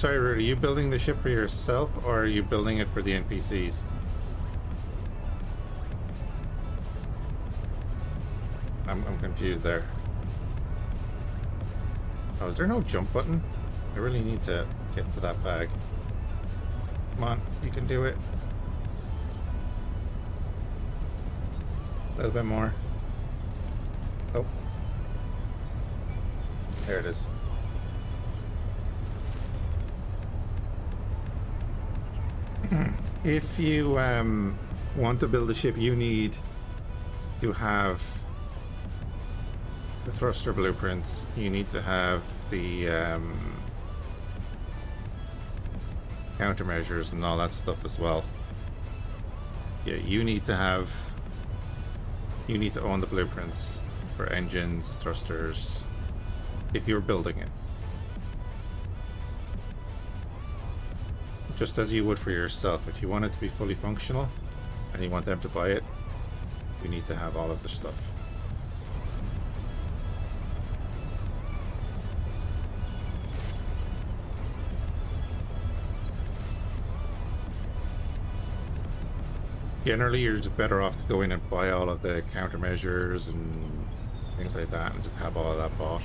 Are you building the ship for yourself, or are you building it for the NPCs? I'm confused there. Oh, is there no jump button? I really need to get to that bag. Come on, you can do it. A little bit more. Oh. There it is. If you want to build a ship, you need to have the thruster blueprints. You need to have the countermeasures and all that stuff as well. Yeah, you need to own the blueprints for engines, thrusters, if you're building it. Just as you would for yourself. If you want it to be fully functional and you want them to buy it, you need to have all of the stuff. Generally, you're just better off to go in and buy all of the countermeasures and things like that and just have all of that bought.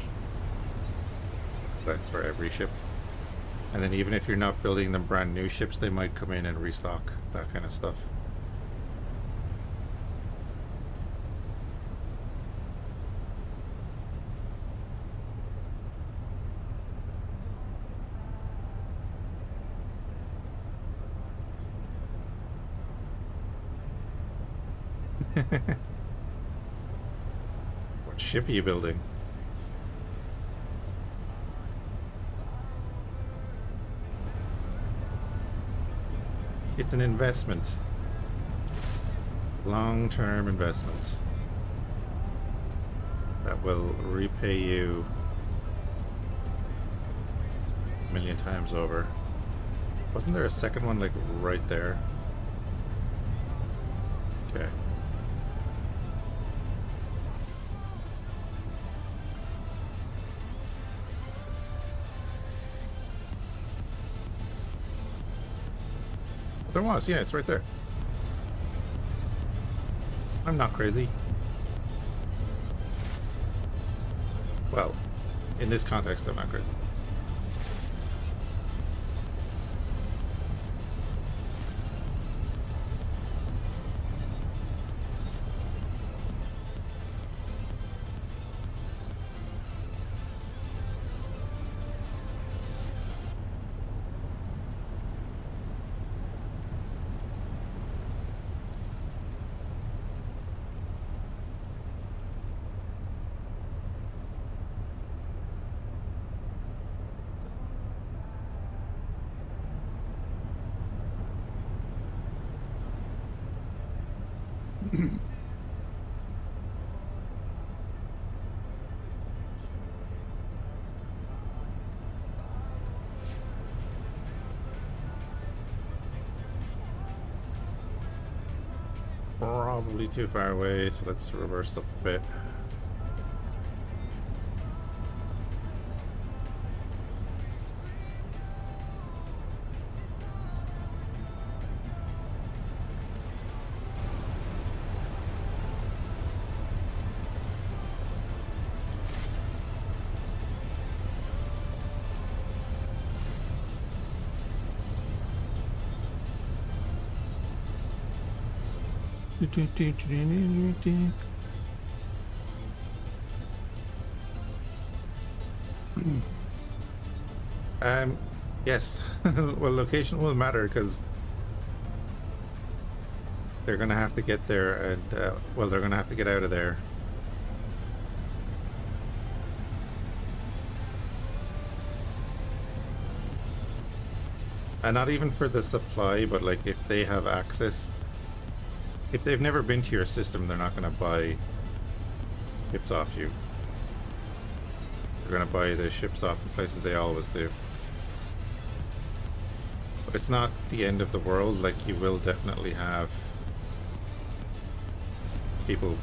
That's for every ship. And then even if you're not building them brand new ships, they might come in and restock that kind of stuff. What ship are you building? It's an investment. Long-term investment. That will repay you a million times over. Wasn't there a second one like right there? Okay. There was, yeah, it's right there. I'm not crazy. Well, in this context, I'm not crazy. Probably too far away, so let's reverse up a bit. Yes. Well, location will matter because they're gonna have to get there, and well, they're gonna have to get out of there. And not even for the supply, but like if they have access. If they've never been to your system, they're not going to buy ships off you. They're going to buy the ships off the places they always do. But it's not the end of the world. Like, you will definitely have people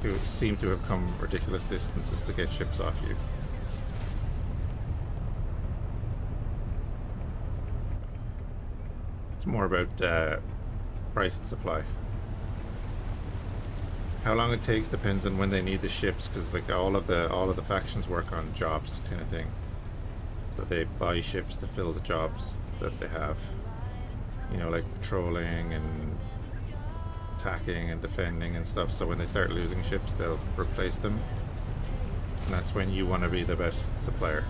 who seem to have come ridiculous distances to get ships off you. More about price and supply. How long it takes depends on when they need the ships, because like all of the factions work on jobs kind of thing. So they buy ships to fill the jobs that they have. You know, like patrolling and attacking and defending and stuff. So when they start losing ships, they'll replace them. And that's when you want to be the best supplier.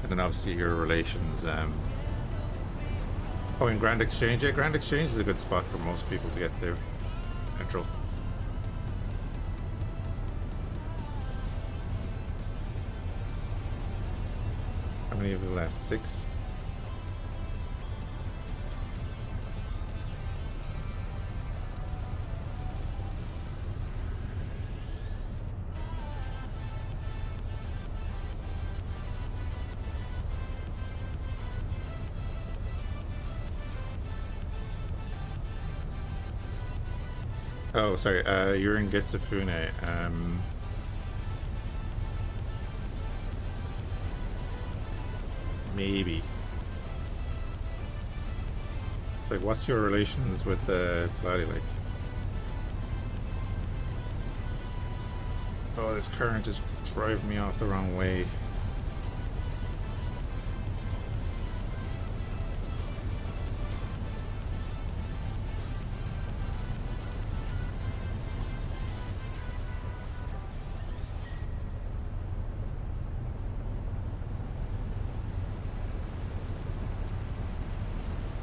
And then obviously your relations. Oh, in Grand Exchange. Yeah, Grand Exchange is a good spot for most people to get to. Central. How many have we left? 6? Oh, sorry, you're in Getsufune. Maybe. Like, what's your relations with the Talati like? Oh, this current is driving me off the wrong way.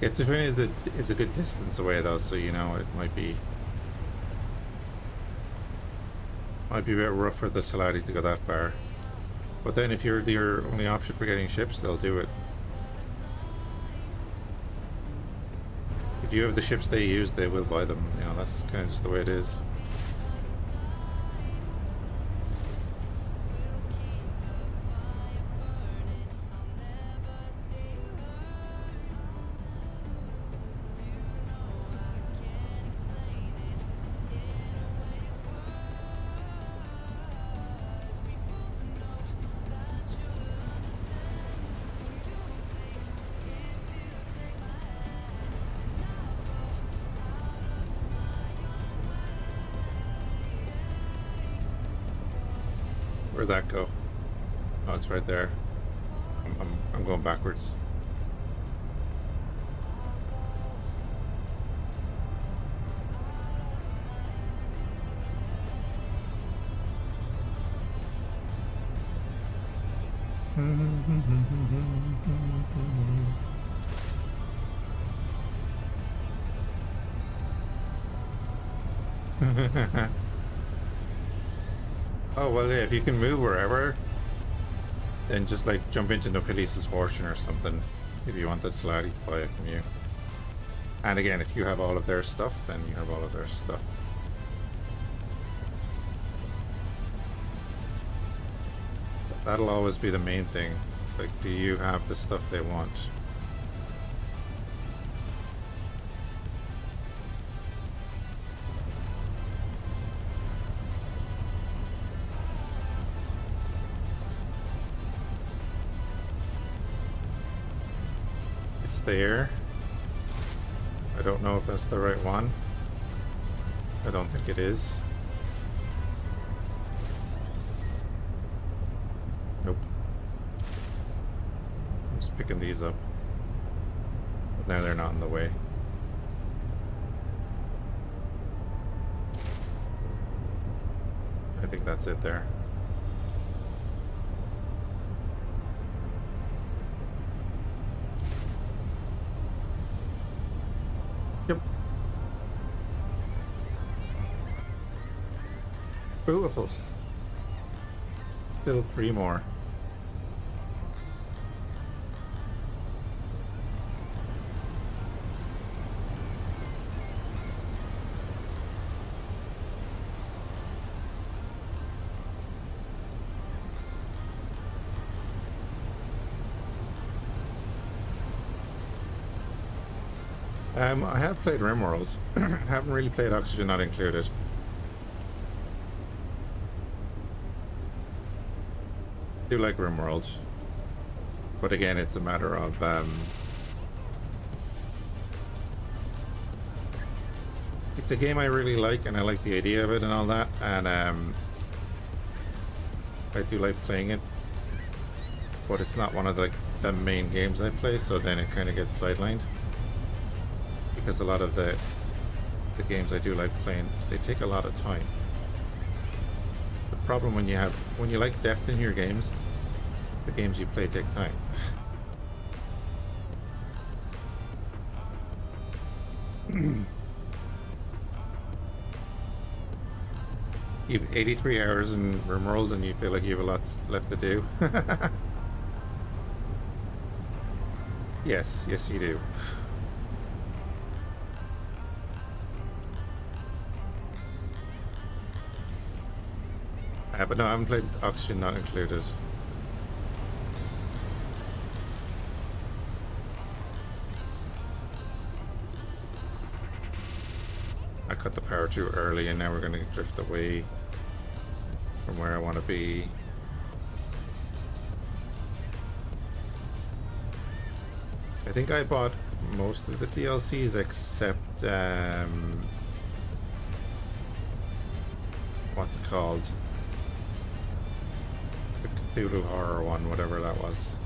Getsufune is a good distance away though, so you know it might be a bit rough for the Talati to go that far. But then if you're your only option for getting ships, they'll do it. If you have the ships they use, they will buy them. You know, that's kind of just the way it is. Where'd that go? Oh, it's right there. I'm going backwards. Oh, well, yeah, if you can move wherever, then just like jump into Nopilis's fortune or something if you want the Talati to buy it from you. And again, if you have all of their stuff, then you have all of their stuff. That'll always be the main thing. Like, do you have the stuff they want? It's there. I don't know if that's the right one. I don't think it is. Nope. I'm just picking these up. But now they're not in the way. I think that's it there. Yep. Beautiful. Still 3 more. I have played RimWorld. I haven't really played Oxygen Not Included. I do like RimWorld, but again, it's a matter of it's a game I really like, and I like the idea of it and all that, and I do like playing it, but it's not one of the main games I play, so then it kind of gets sidelined. Because a lot of the games I do like playing, they take a lot of time. The problem when you like depth in your games, the games you play take time. You've 83 hours in RimWorld and you feel like you have a lot left to do. Yes, you do. But no, I haven't played Oxygen Not Included. I cut the power too early and now we're going to drift away from where I want to be. I think I bought most of the DLCs except what's it called? Cthulhu Horror one, whatever that was.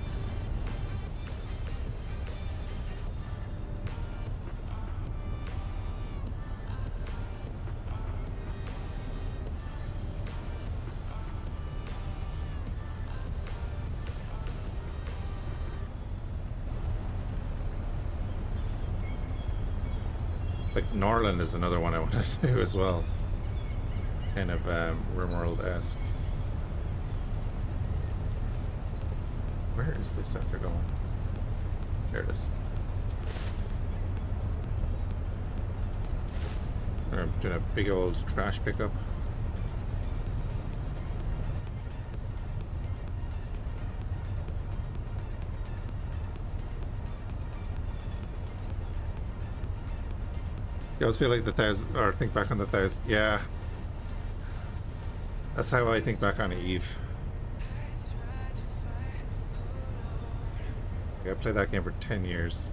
Like Norland is another one I want to do as well. Kind of RimWorld-esque. Where is this sector going? There it is. I'm doing a big old trash pickup. I always feel like the 1000, or think back on the 1000. Yeah, that's how I think back on Eve. I played that game for 10 years.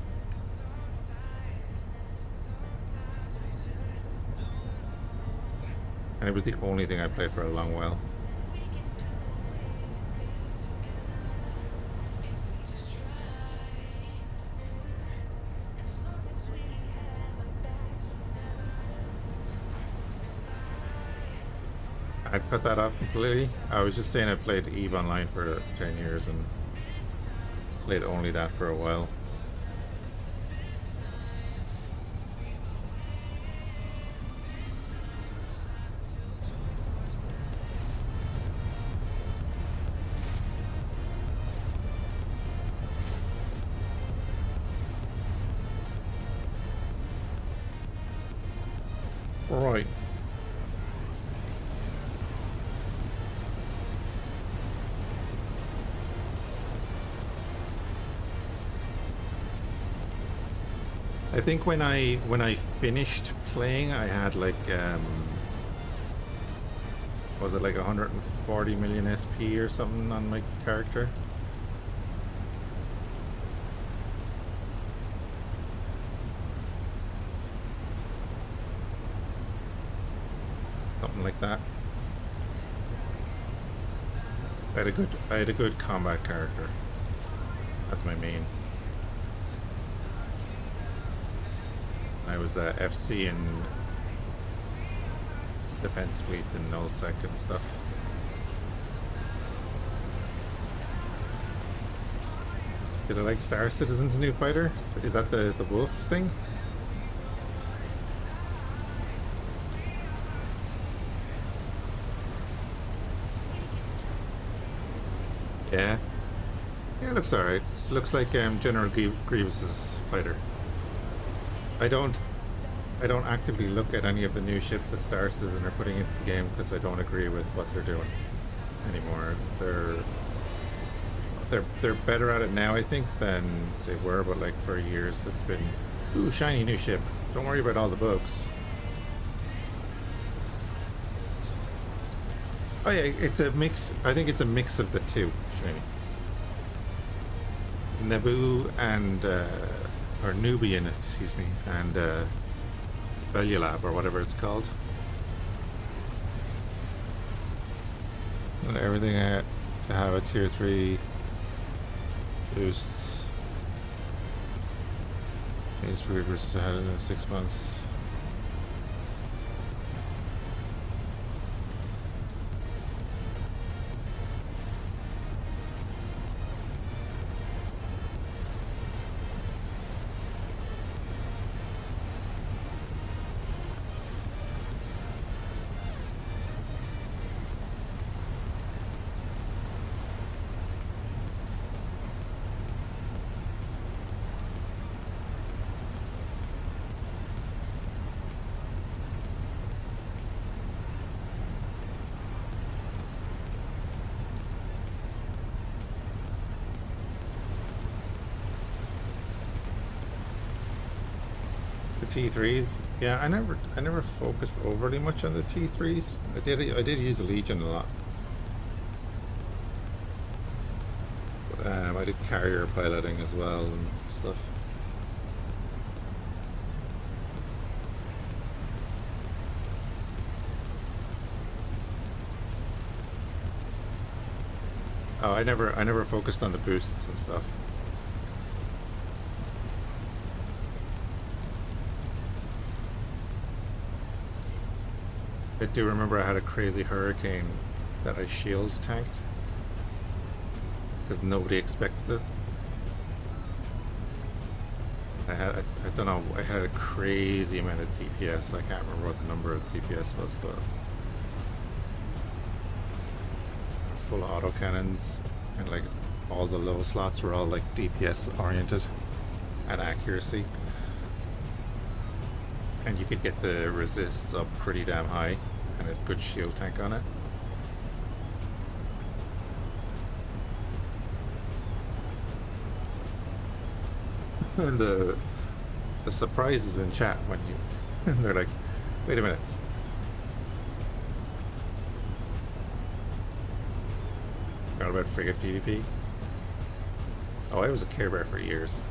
And it was the only thing I played for a long while. I'd cut that off completely. I was just saying I played Eve Online for 10 years and played only that for a while. Right. I think when I finished playing, I had like was it like 140 million SP or something on my character? Something like that. I had a good combat character. That's my main. I was FC in defense fleets in nullsec and stuff. Did I like Star Citizen's new fighter? Is that the wolf thing? Yeah. Yeah, it looks alright. Looks like General Grievous's fighter. I don't actively look at any of the new shit that Star Citizen are putting into the game because I don't agree with what they're doing anymore. They're better at it now, I think, than they were, but like for years it's been, ooh, shiny new ship. Don't worry about all the bugs. Oh yeah, it's a mix. I think it's a mix of the two, shiny. Naboo and or Nubian, excuse me, and Bellulab or whatever it's called. And everything to have a tier 3 boosts. These reavers had it in 6 months. T3s, yeah, I never focused overly much on the T3s. I did use the Legion a lot, but I did carrier piloting as well and stuff. Oh, I never focused on the boosts and stuff. I do remember I had a crazy hurricane that I shield tanked because nobody expected it. I don't know, I had a crazy amount of DPS. I can't remember what the number of DPS was, but full auto cannons, and like all the low slots were all like DPS oriented and accuracy. And you could get the resists up pretty damn high and a good shield tank on it. And the surprises in chat when you they're like, wait a minute. Not about frigate PvP. Oh, I was a Care Bear for years.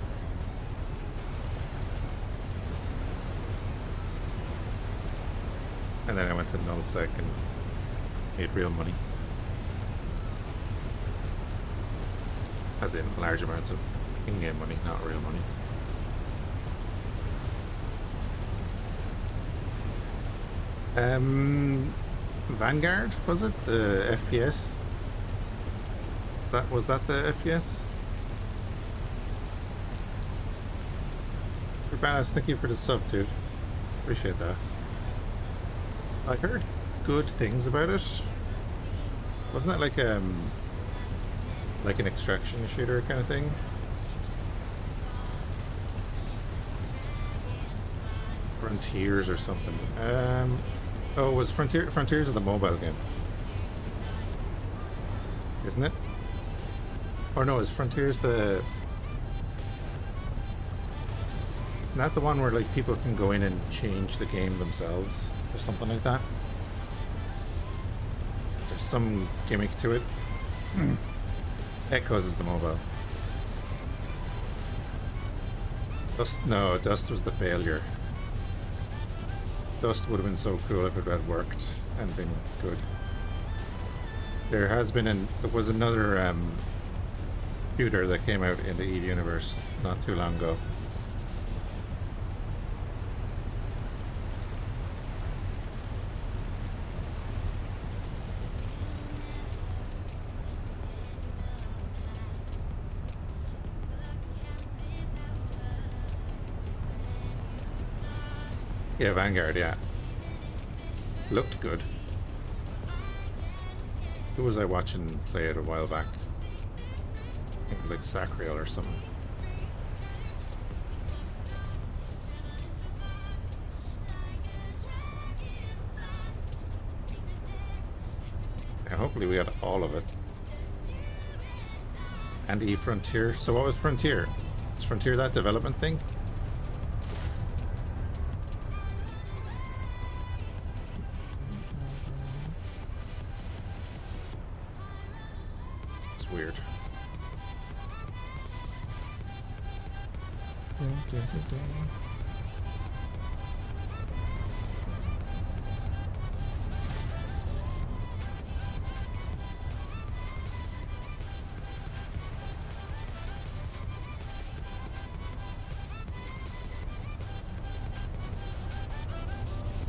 And then I went to nullsec and made real money. As in large amounts of in-game money, not real money. Vanguard, was it? The FPS? Was that the FPS? Urbanus, thank you for the sub, dude. Appreciate that. I heard good things about it. Wasn't that like an extraction shooter kind of thing? Frontiers or something. Oh, it was Frontiers of the mobile game, isn't it? Or no, is Frontiers the Isn't that the one where like people can go in and change the game themselves or something like that? There's some gimmick to it. Echoes is the mobile. Dust, no, Dust was the failure. Dust would have been so cool if it had worked and been good. There was another shooter that came out in the Eid universe not too long ago. Yeah, Vanguard, yeah. Looked good. Who was I watching play it a while back? I think it was like Sacriel or something. Yeah, hopefully we got all of it. And Frontier. So what was Frontier? Is Frontier that development thing? Weird.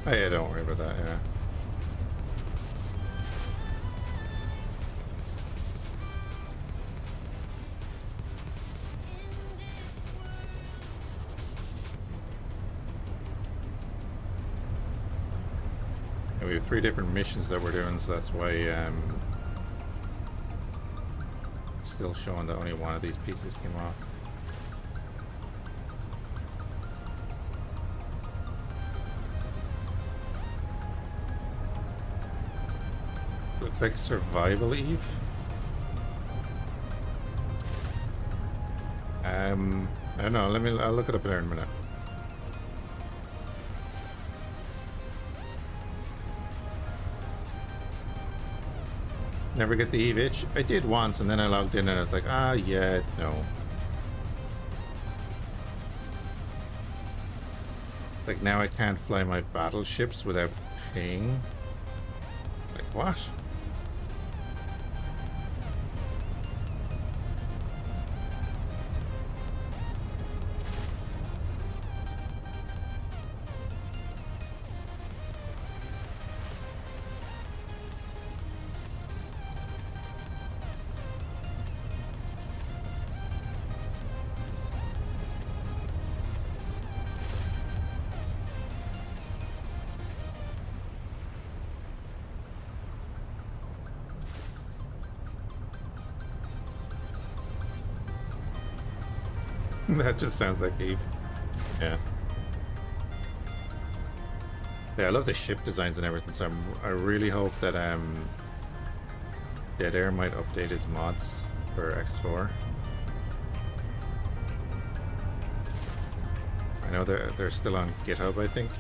Oh yeah, don't worry about that, yeah. We have 3 different missions that we're doing, so that's why it's still showing that only one of these pieces came off. Looks like Survival Eve. I don't know, I'll look it up there in a minute. Never get the Eve itch? I did once, and then I logged in and I was like, ah, yeah, no. Like, now I can't fly my battleships without paying. Like, what? That just sounds like Eve. Yeah. Yeah, I love the ship designs and everything, so I really hope that Dead Air might update his mods for X4. I know they're still on GitHub, I think.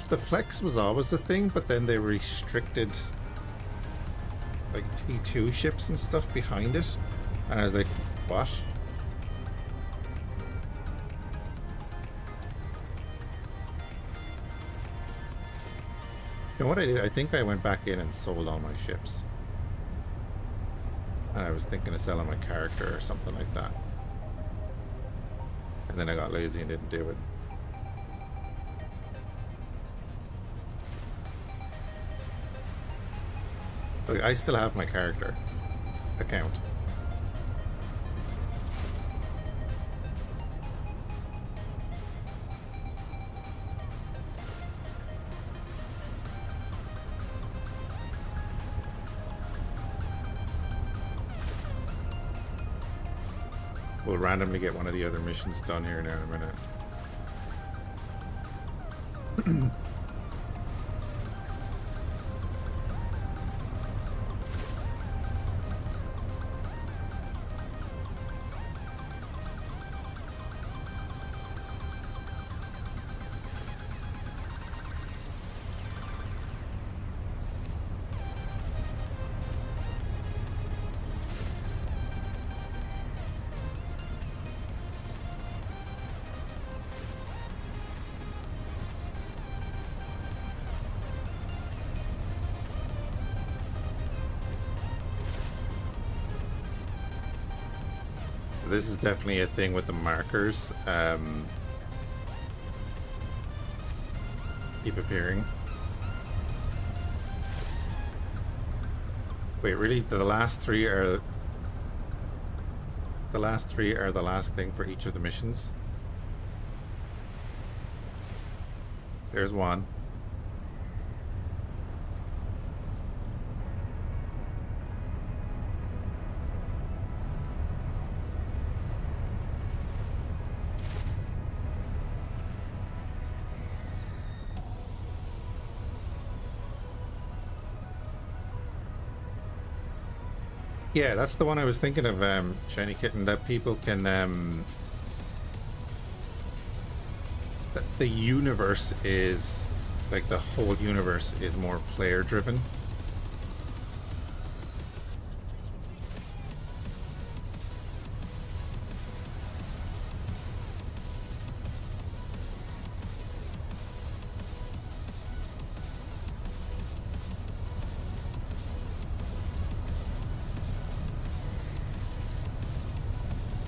The Plex was always the thing, but then they restricted like T2 ships and stuff behind it, and I was like, what? You know what I did? I think I went back in and sold all my ships. And I was thinking of selling my character or something like that. And then I got lazy and didn't do it. Like, I still have my character account. We'll randomly get one of the other missions done here now in a minute. this is definitely a thing with the markers. Keep appearing. Wait, really? The last three are the last thing for each of the missions? There's one. Yeah, that's the one I was thinking of, Shiny Kitten, that people can, that the universe is, like, the whole universe is more player-driven.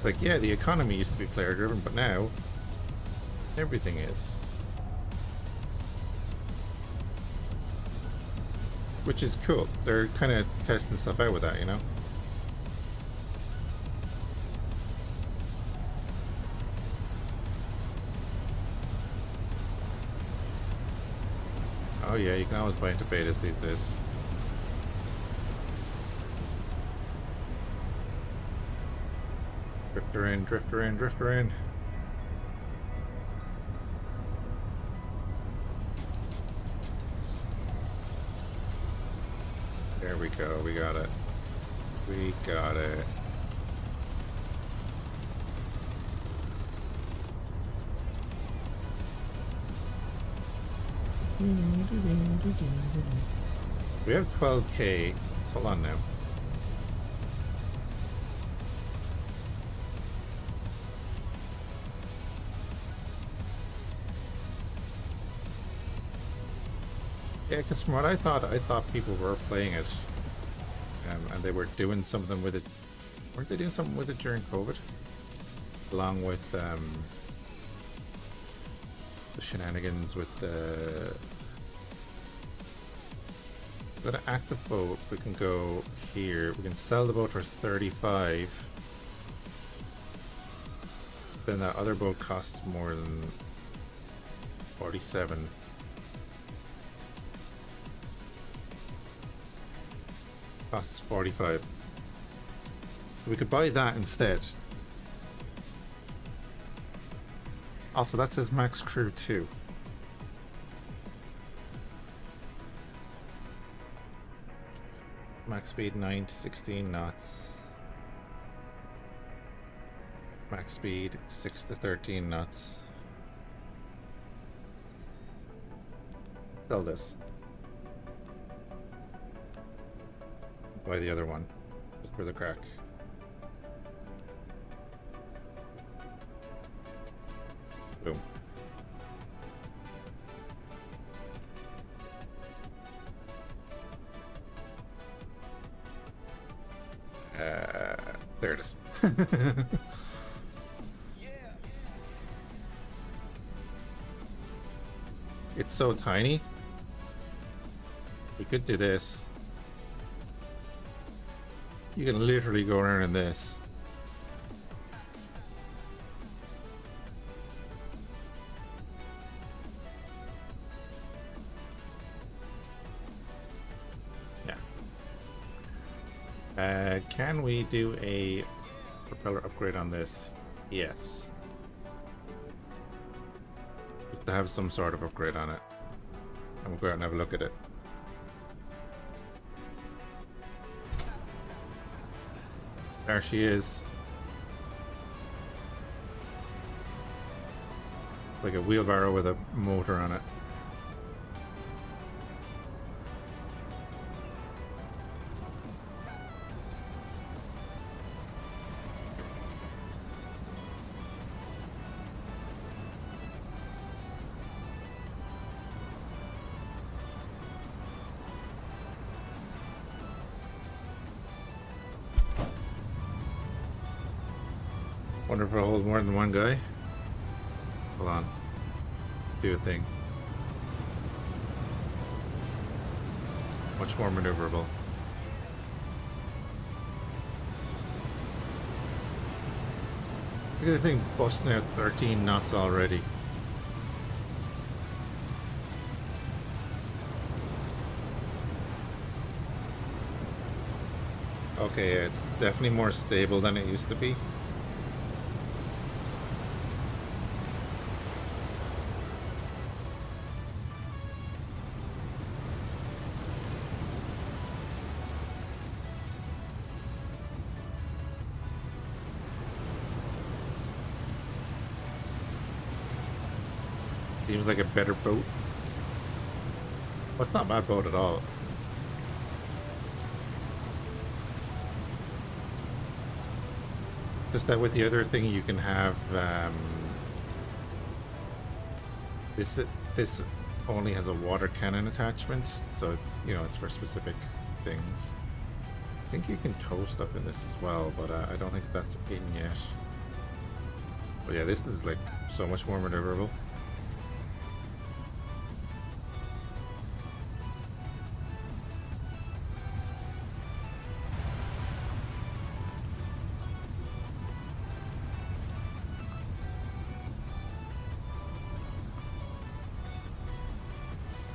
Like, yeah, the economy used to be player-driven, but now everything is. Which is cool. They're kind of testing stuff out with that, you know? Oh yeah, you can always buy into betas these days. Drifter in, drifter in, drifter in. There we go, we got it. We got it. We have 12k. Let's hold on now. Yeah, because from what I thought people were playing it, and they were doing something with it. Weren't they doing something with it during COVID? Along with the shenanigans with the... We've got an active boat. We can go here. We can sell the boat for 35. Then that other boat costs more than 47. Costs 45. So we could buy that instead. Also, that says max crew 2. Max speed 9 to 16 knots. Max speed 6 to 13 knots. Sell this. Buy the other one, just for the crack. Boom. There it is. It's so tiny. We could do this. You can literally go around in this. Yeah. Can we do a propeller upgrade on this? Yes. To have some sort of upgrade on it. And we'll go out and have a look at it. There she is. Like a wheelbarrow with a motor on it. Wonder if it holds more than one guy. Hold on. Do a thing. Much more maneuverable. Look at the thing busting out 13 knots already. Okay, yeah, it's definitely more stable than it used to be. Seems like a better boat. Well, it's not a bad boat at all. Just that with the other thing you can have this only has a water cannon attachment, so it's, you know, it's for specific things. I think you can tow stuff in this as well, but I don't think that's in yet. But yeah, this is like so much more maneuverable.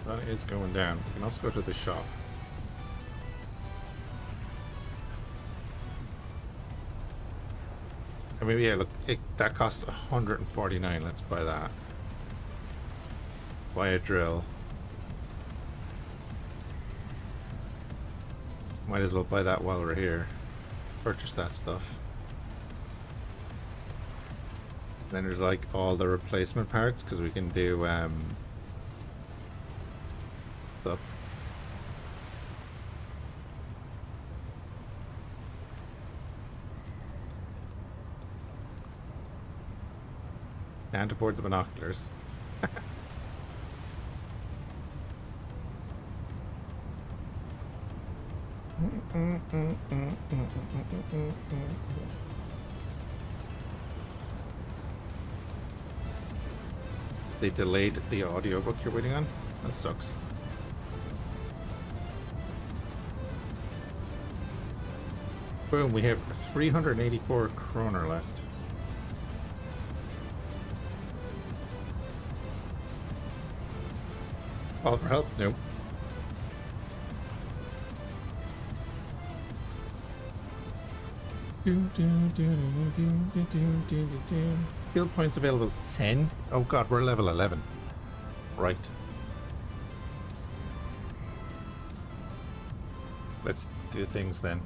That is going down. We can also go to the shop. I mean, yeah, look, that costs 149. Let's buy that. Buy a drill. Might as well buy that while we're here. Purchase that stuff. Then there's like all the replacement parts, because we can do stuff. Can't afford the binoculars. They delayed the audiobook you're waiting on? That sucks. Boom, we have 384 kroner left. Call for help? Nope. Guild points available 10. Oh god, we're level 11. Right. Let's do things then.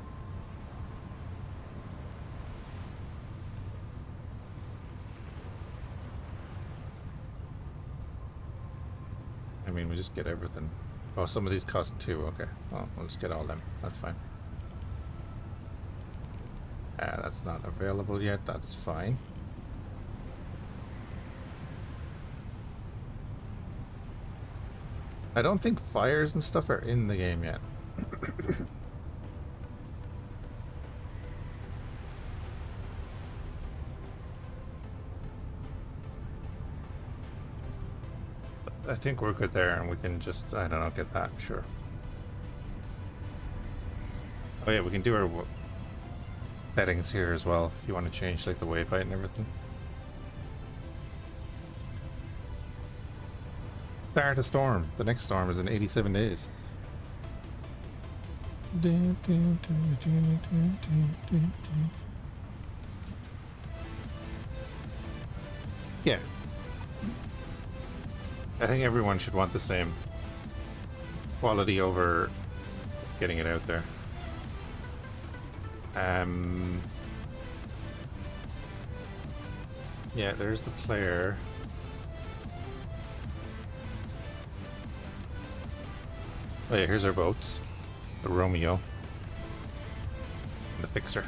I mean, we just get everything. Oh, some of these cost 2. Okay. Well, we'll just get all of them. That's fine. That's not available yet. That's fine. I don't think fires and stuff are in the game yet. I think we're good there, and we can just, I don't know, get that, sure. Oh yeah, we can do our settings here as well, if you want to change like the waypoint and everything. Start a storm. The next storm is in 87 days. Yeah. I think everyone should want the same quality over just getting it out there. Yeah, there's the player. Oh yeah, here's our boats. The Romeo. And the Fixer.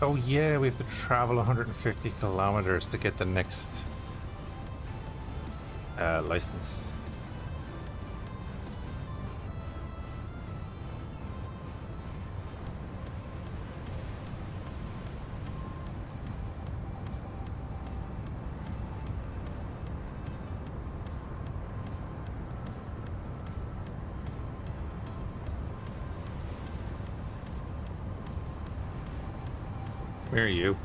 Oh yeah, we have to travel 150 kilometers to get the next license. Where are you?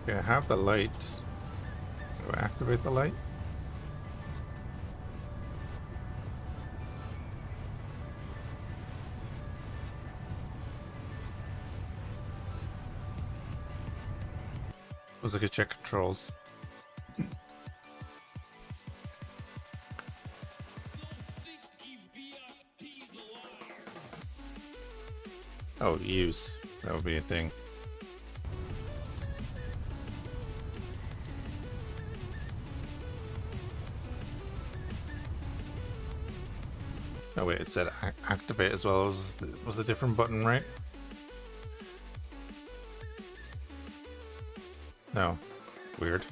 Okay, I have the light. Do I activate the light? Suppose I could check controls. Oh, use. That would be a thing. Oh wait, it said activate as well. Was a different button, right? No. Weird.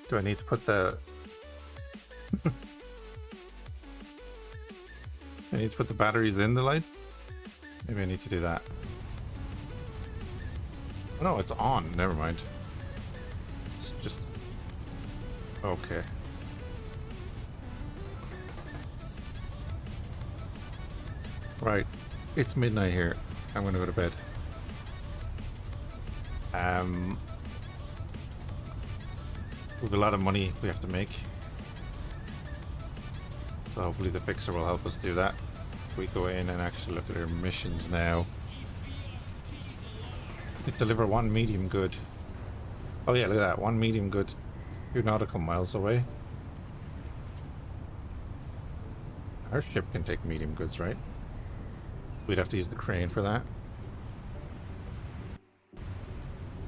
Do I need to put the... I need to put the batteries in the light? Maybe I need to do that. Oh no, it's on. Never mind. It's just... Okay. Right. It's midnight here. I'm gonna go to bed. We have a lot of money we have to make. So hopefully the fixer will help us do that. We go in and actually look at our missions now. We deliver one medium good. Oh yeah, look at that. One medium good. 2 nautical miles away. Our ship can take medium goods, right? We'd have to use the crane for that.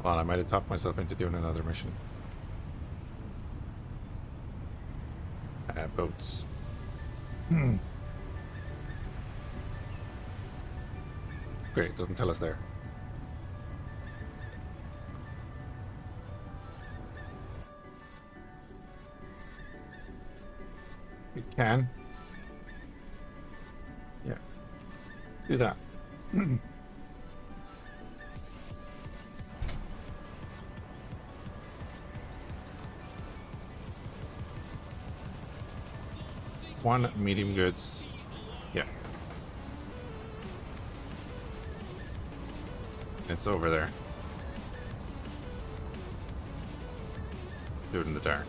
Hold on, I might have talked myself into doing another mission. Boats. Great, doesn't tell us there. It can. Yeah. Do that. One medium goods. Yeah. It's over there. Do it in the dark.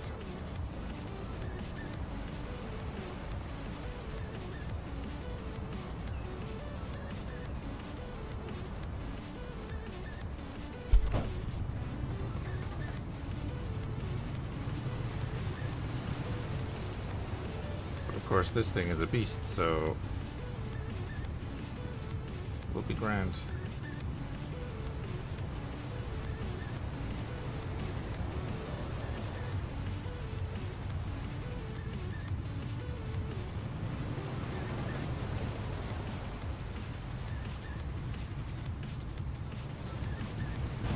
Of course, this thing is a beast, so we'll be grand.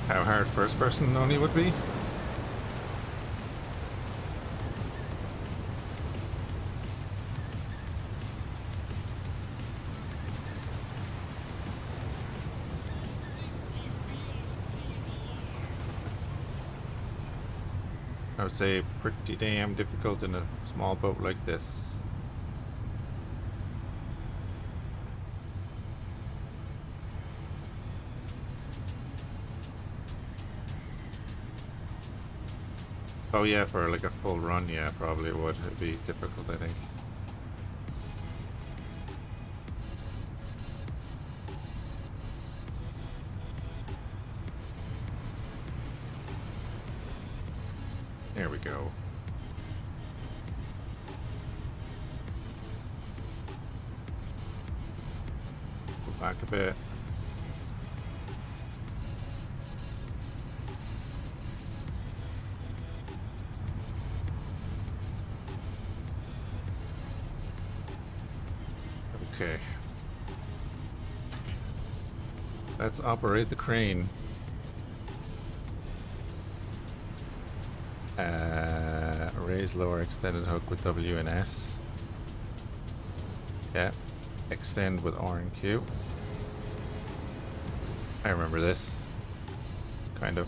How hard first person only would be? I would say pretty damn difficult in a small boat like this. Oh yeah, for like a full run, yeah, probably it would. It'd be difficult, I think. There we go. Go back a bit. Okay. Let's operate the crane. Raise lower extended hook with W and S. Yeah. Extend with R and Q. I remember this. Kind of.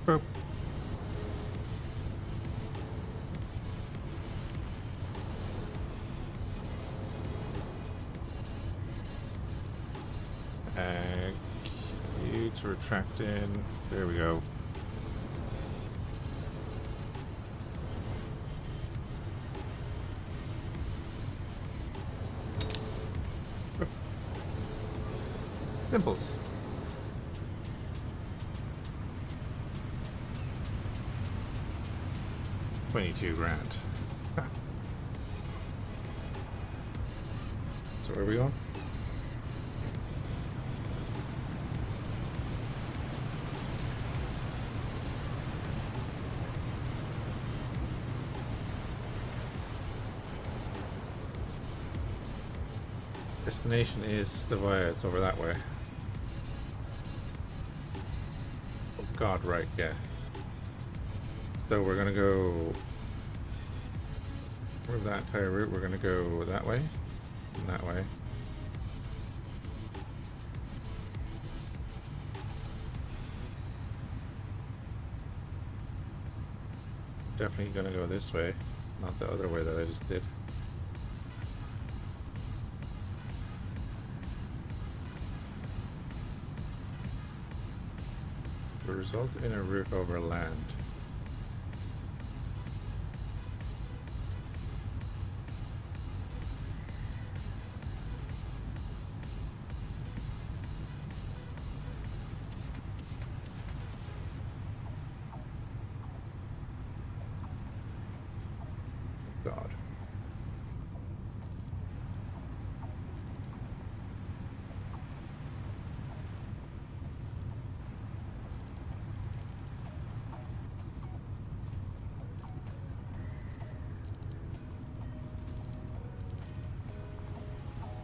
Boop. Q to retract in. There we go. Simples. $22 grand. Huh. So where are we going? Destination is the via. It's over that way. Oh God, right, yeah. So we're gonna go for that entire route. We're gonna go that way and that way. Definitely gonna go this way, not the other way that I just did. Will result in a route over land. God.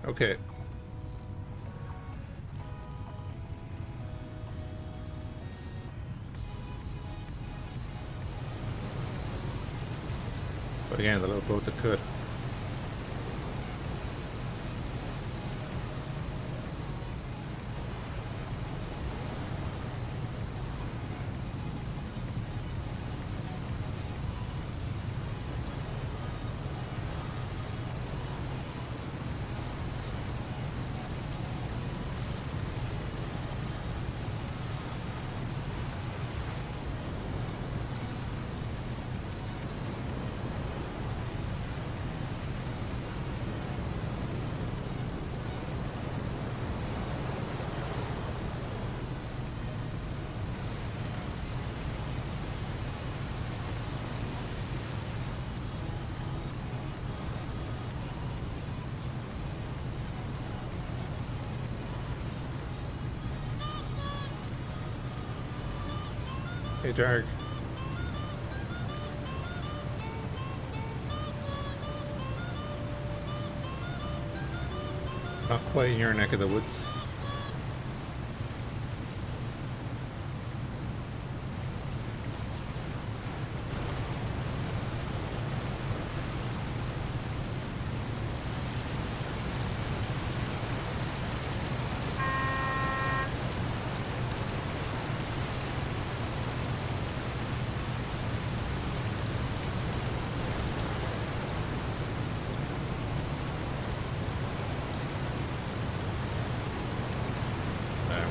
Okay. But again, the little boat that could. Hey, Jarg. Not quite in your neck of the woods.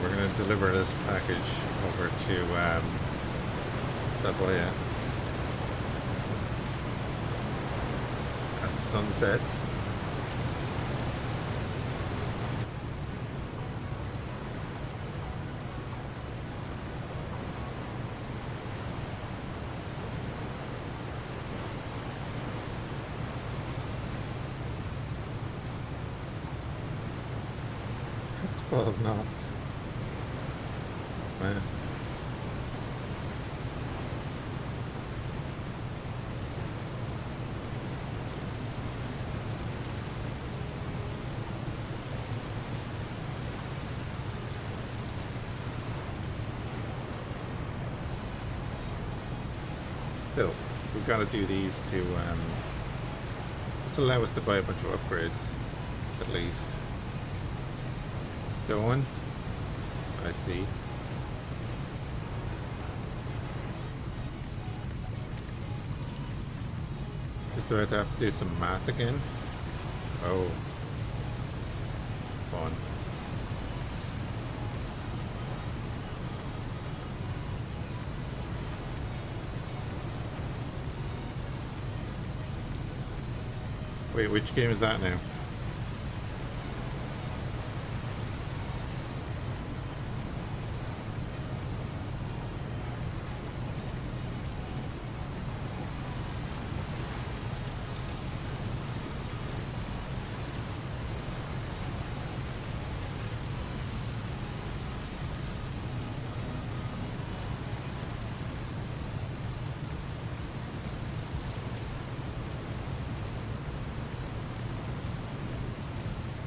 We're going to deliver this package over to Saboya at the sun sets. At 12 knots. Man. we've got to do these to this will allow us to buy a bunch of upgrades, at least. Going. I see. Just do I have to do some math again? Oh. Fun. Wait, which game is that now?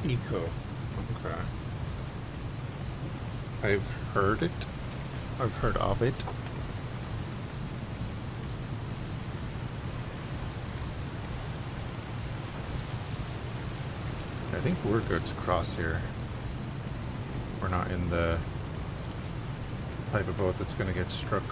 Eco. Okay. I've heard it. I've heard of it. I think we're good to cross here. We're not in the type of boat that's going to get struck.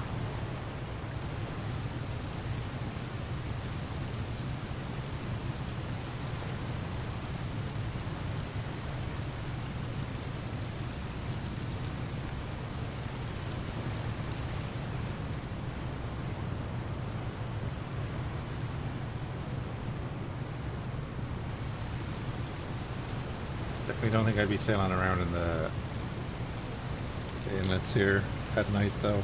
I don't think I'd be sailing around in the inlets here at night, though.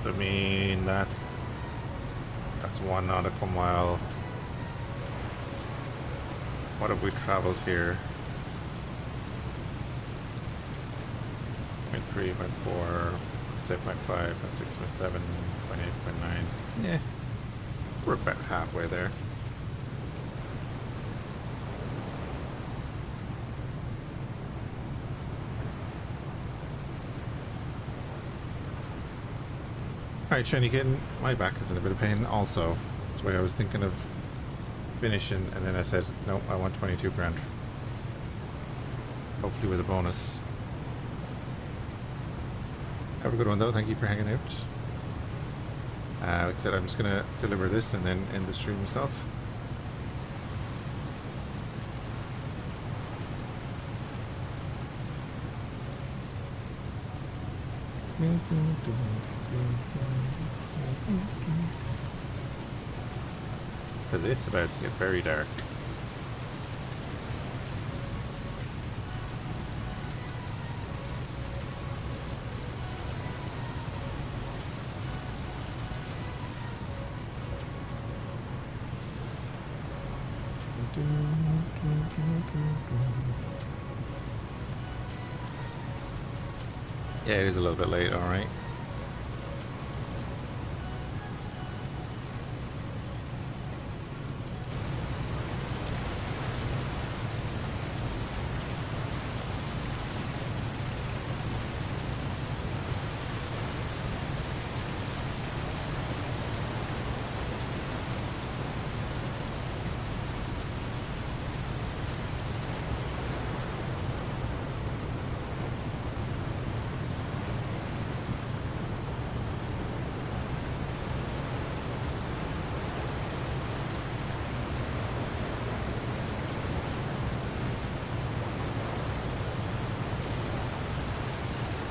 I mean, that's 1 nautical mile. What have we traveled here? 0.3, 0.4, 0.5, 0.6, 0.7, 0.8, 0.9. Yeah, we're about halfway there. Alright, shiny kitten, my back is in a bit of pain also. That's why I was thinking of finishing, and then I said, no, I want 22 grand. Hopefully with a bonus. Have a good one though, thank you for hanging out. Like I said, I'm just going to deliver this and then end the stream myself. Because it's about to get very dark. Yeah, it is a little bit late, alright.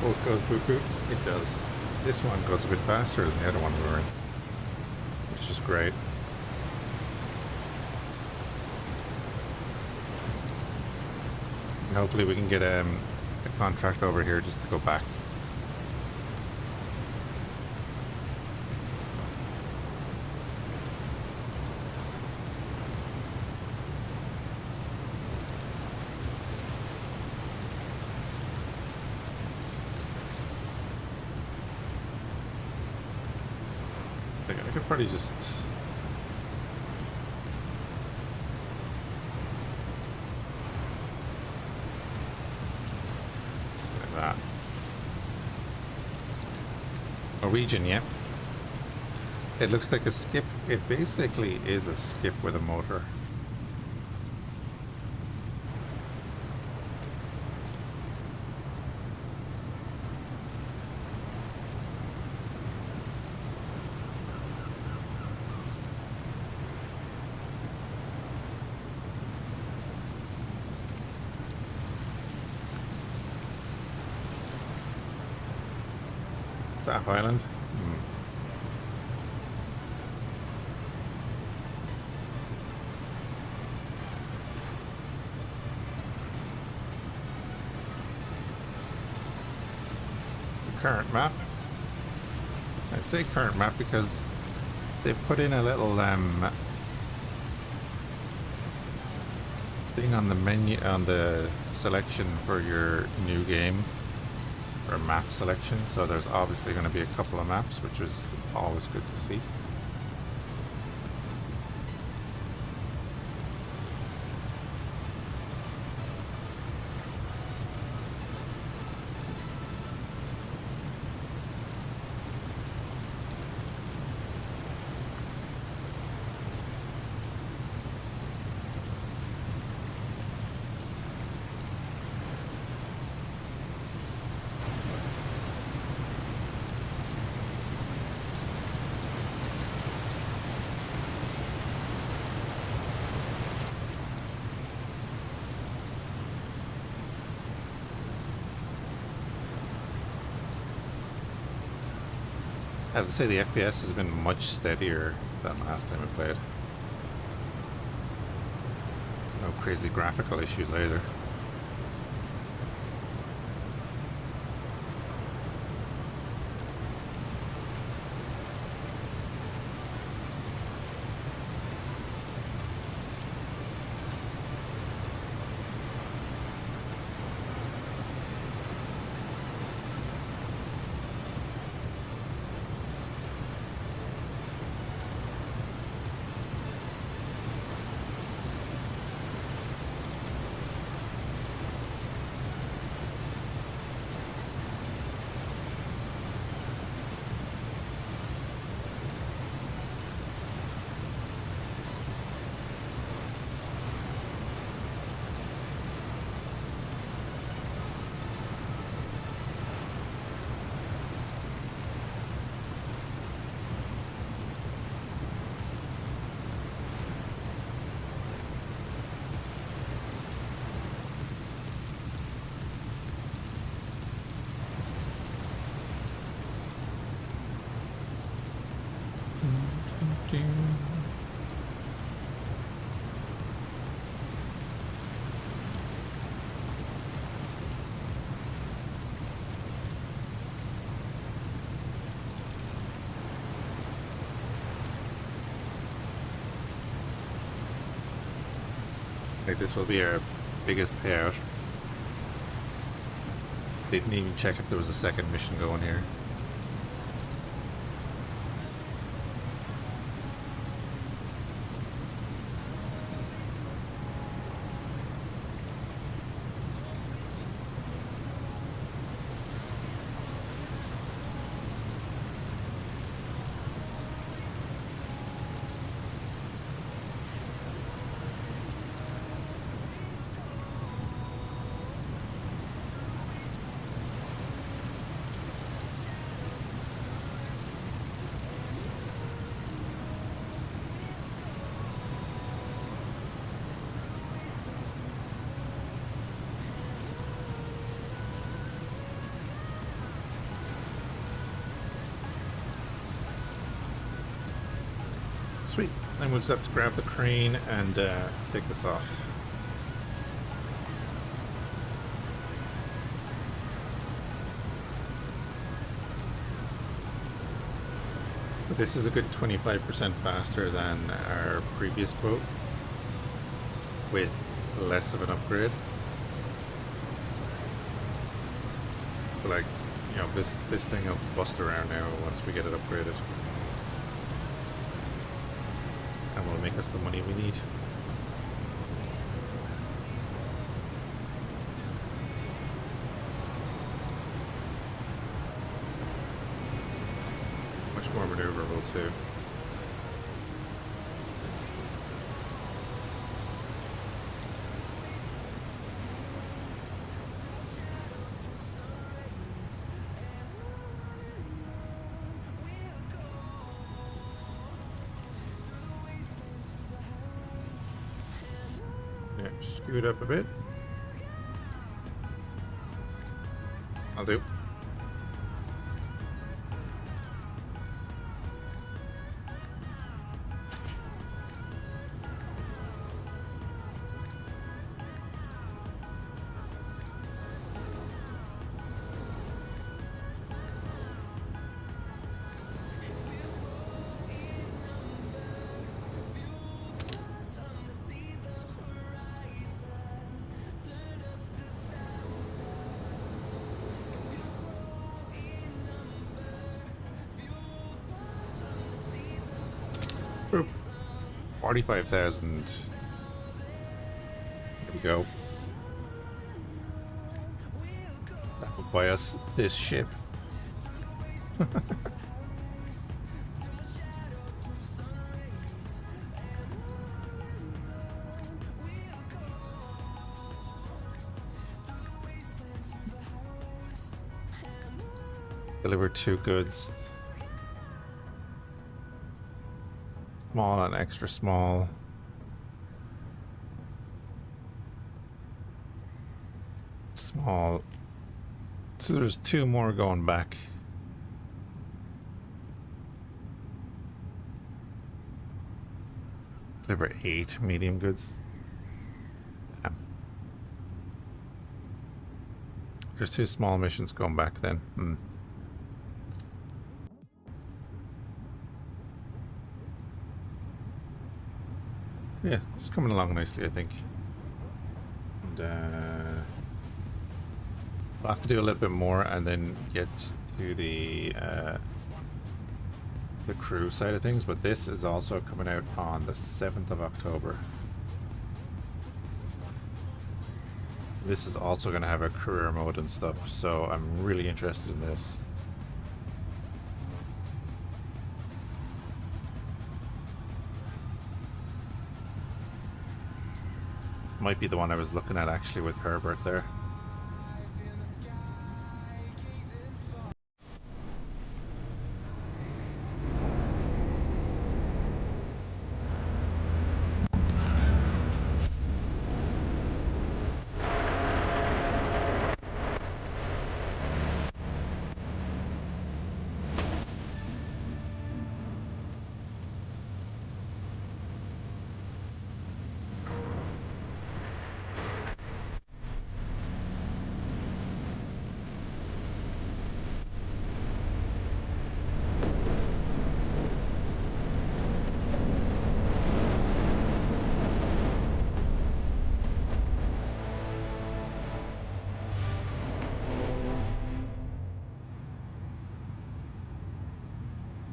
Oh, it goes poo-poo. It does. This one goes a bit faster than the other one we were in, which is great. And hopefully we can get a contract over here just to go back. I could probably just... like that. Norwegian, yeah. It looks like a skip. It basically is a skip with a motor. Staff Island. The current map. I say current map because they put in a little thing on the menu, on the selection for your new game. Or map selection, so there's obviously going to be a couple of maps, which is always good to see. I have to say the FPS has been much steadier than last time I played. No crazy graphical issues either. Like this will be our biggest payout. Didn't even check if there was a second mission going here. Sweet. Then we'll just have to grab the crane and take this off. But this is a good 25% faster than our previous boat, with less of an upgrade. So like, you know, this thing will bust around now once we get it upgraded. And will make us the money we need. Much more maneuverable too. Yeah, scoot up a bit. I'll do. Boop. 45,000. There we go. That will buy us this ship. Deliver 2 goods. Small and extra small. Small. So there's 2 more going back. Deliver 8 medium goods. Damn. There's 2 small missions going back then. Yeah, it's coming along nicely, I think. And we'll have to do a little bit more and then get to the crew side of things, but this is also coming out on the 7th of October. This is also going to have a career mode and stuff, so I'm really interested in this. Might be the one I was looking at actually with Herbert there.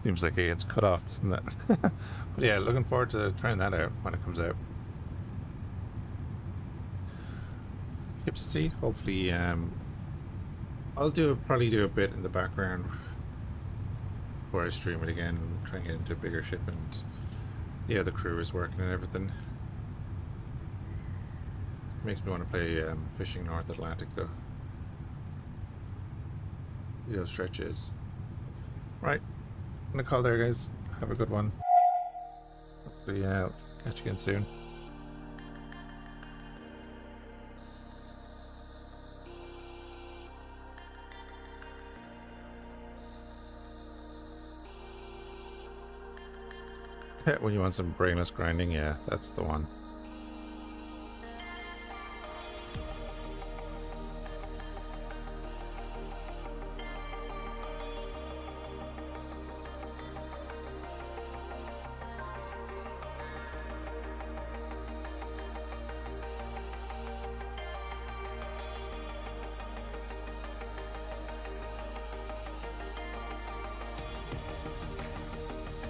Seems like it gets cut off, doesn't it? But yeah, looking forward to trying that out when it comes out. Ships to see. Hopefully, I'll probably do a bit in the background before I stream it again and try and get into a bigger ship and yeah, the crew is working and everything. Makes me want to play Fishing North Atlantic though. Those stretches. Right. I'm gonna call there, guys. Have a good one. Hopefully, catch you again soon. When you want some brainless grinding, yeah, that's the one.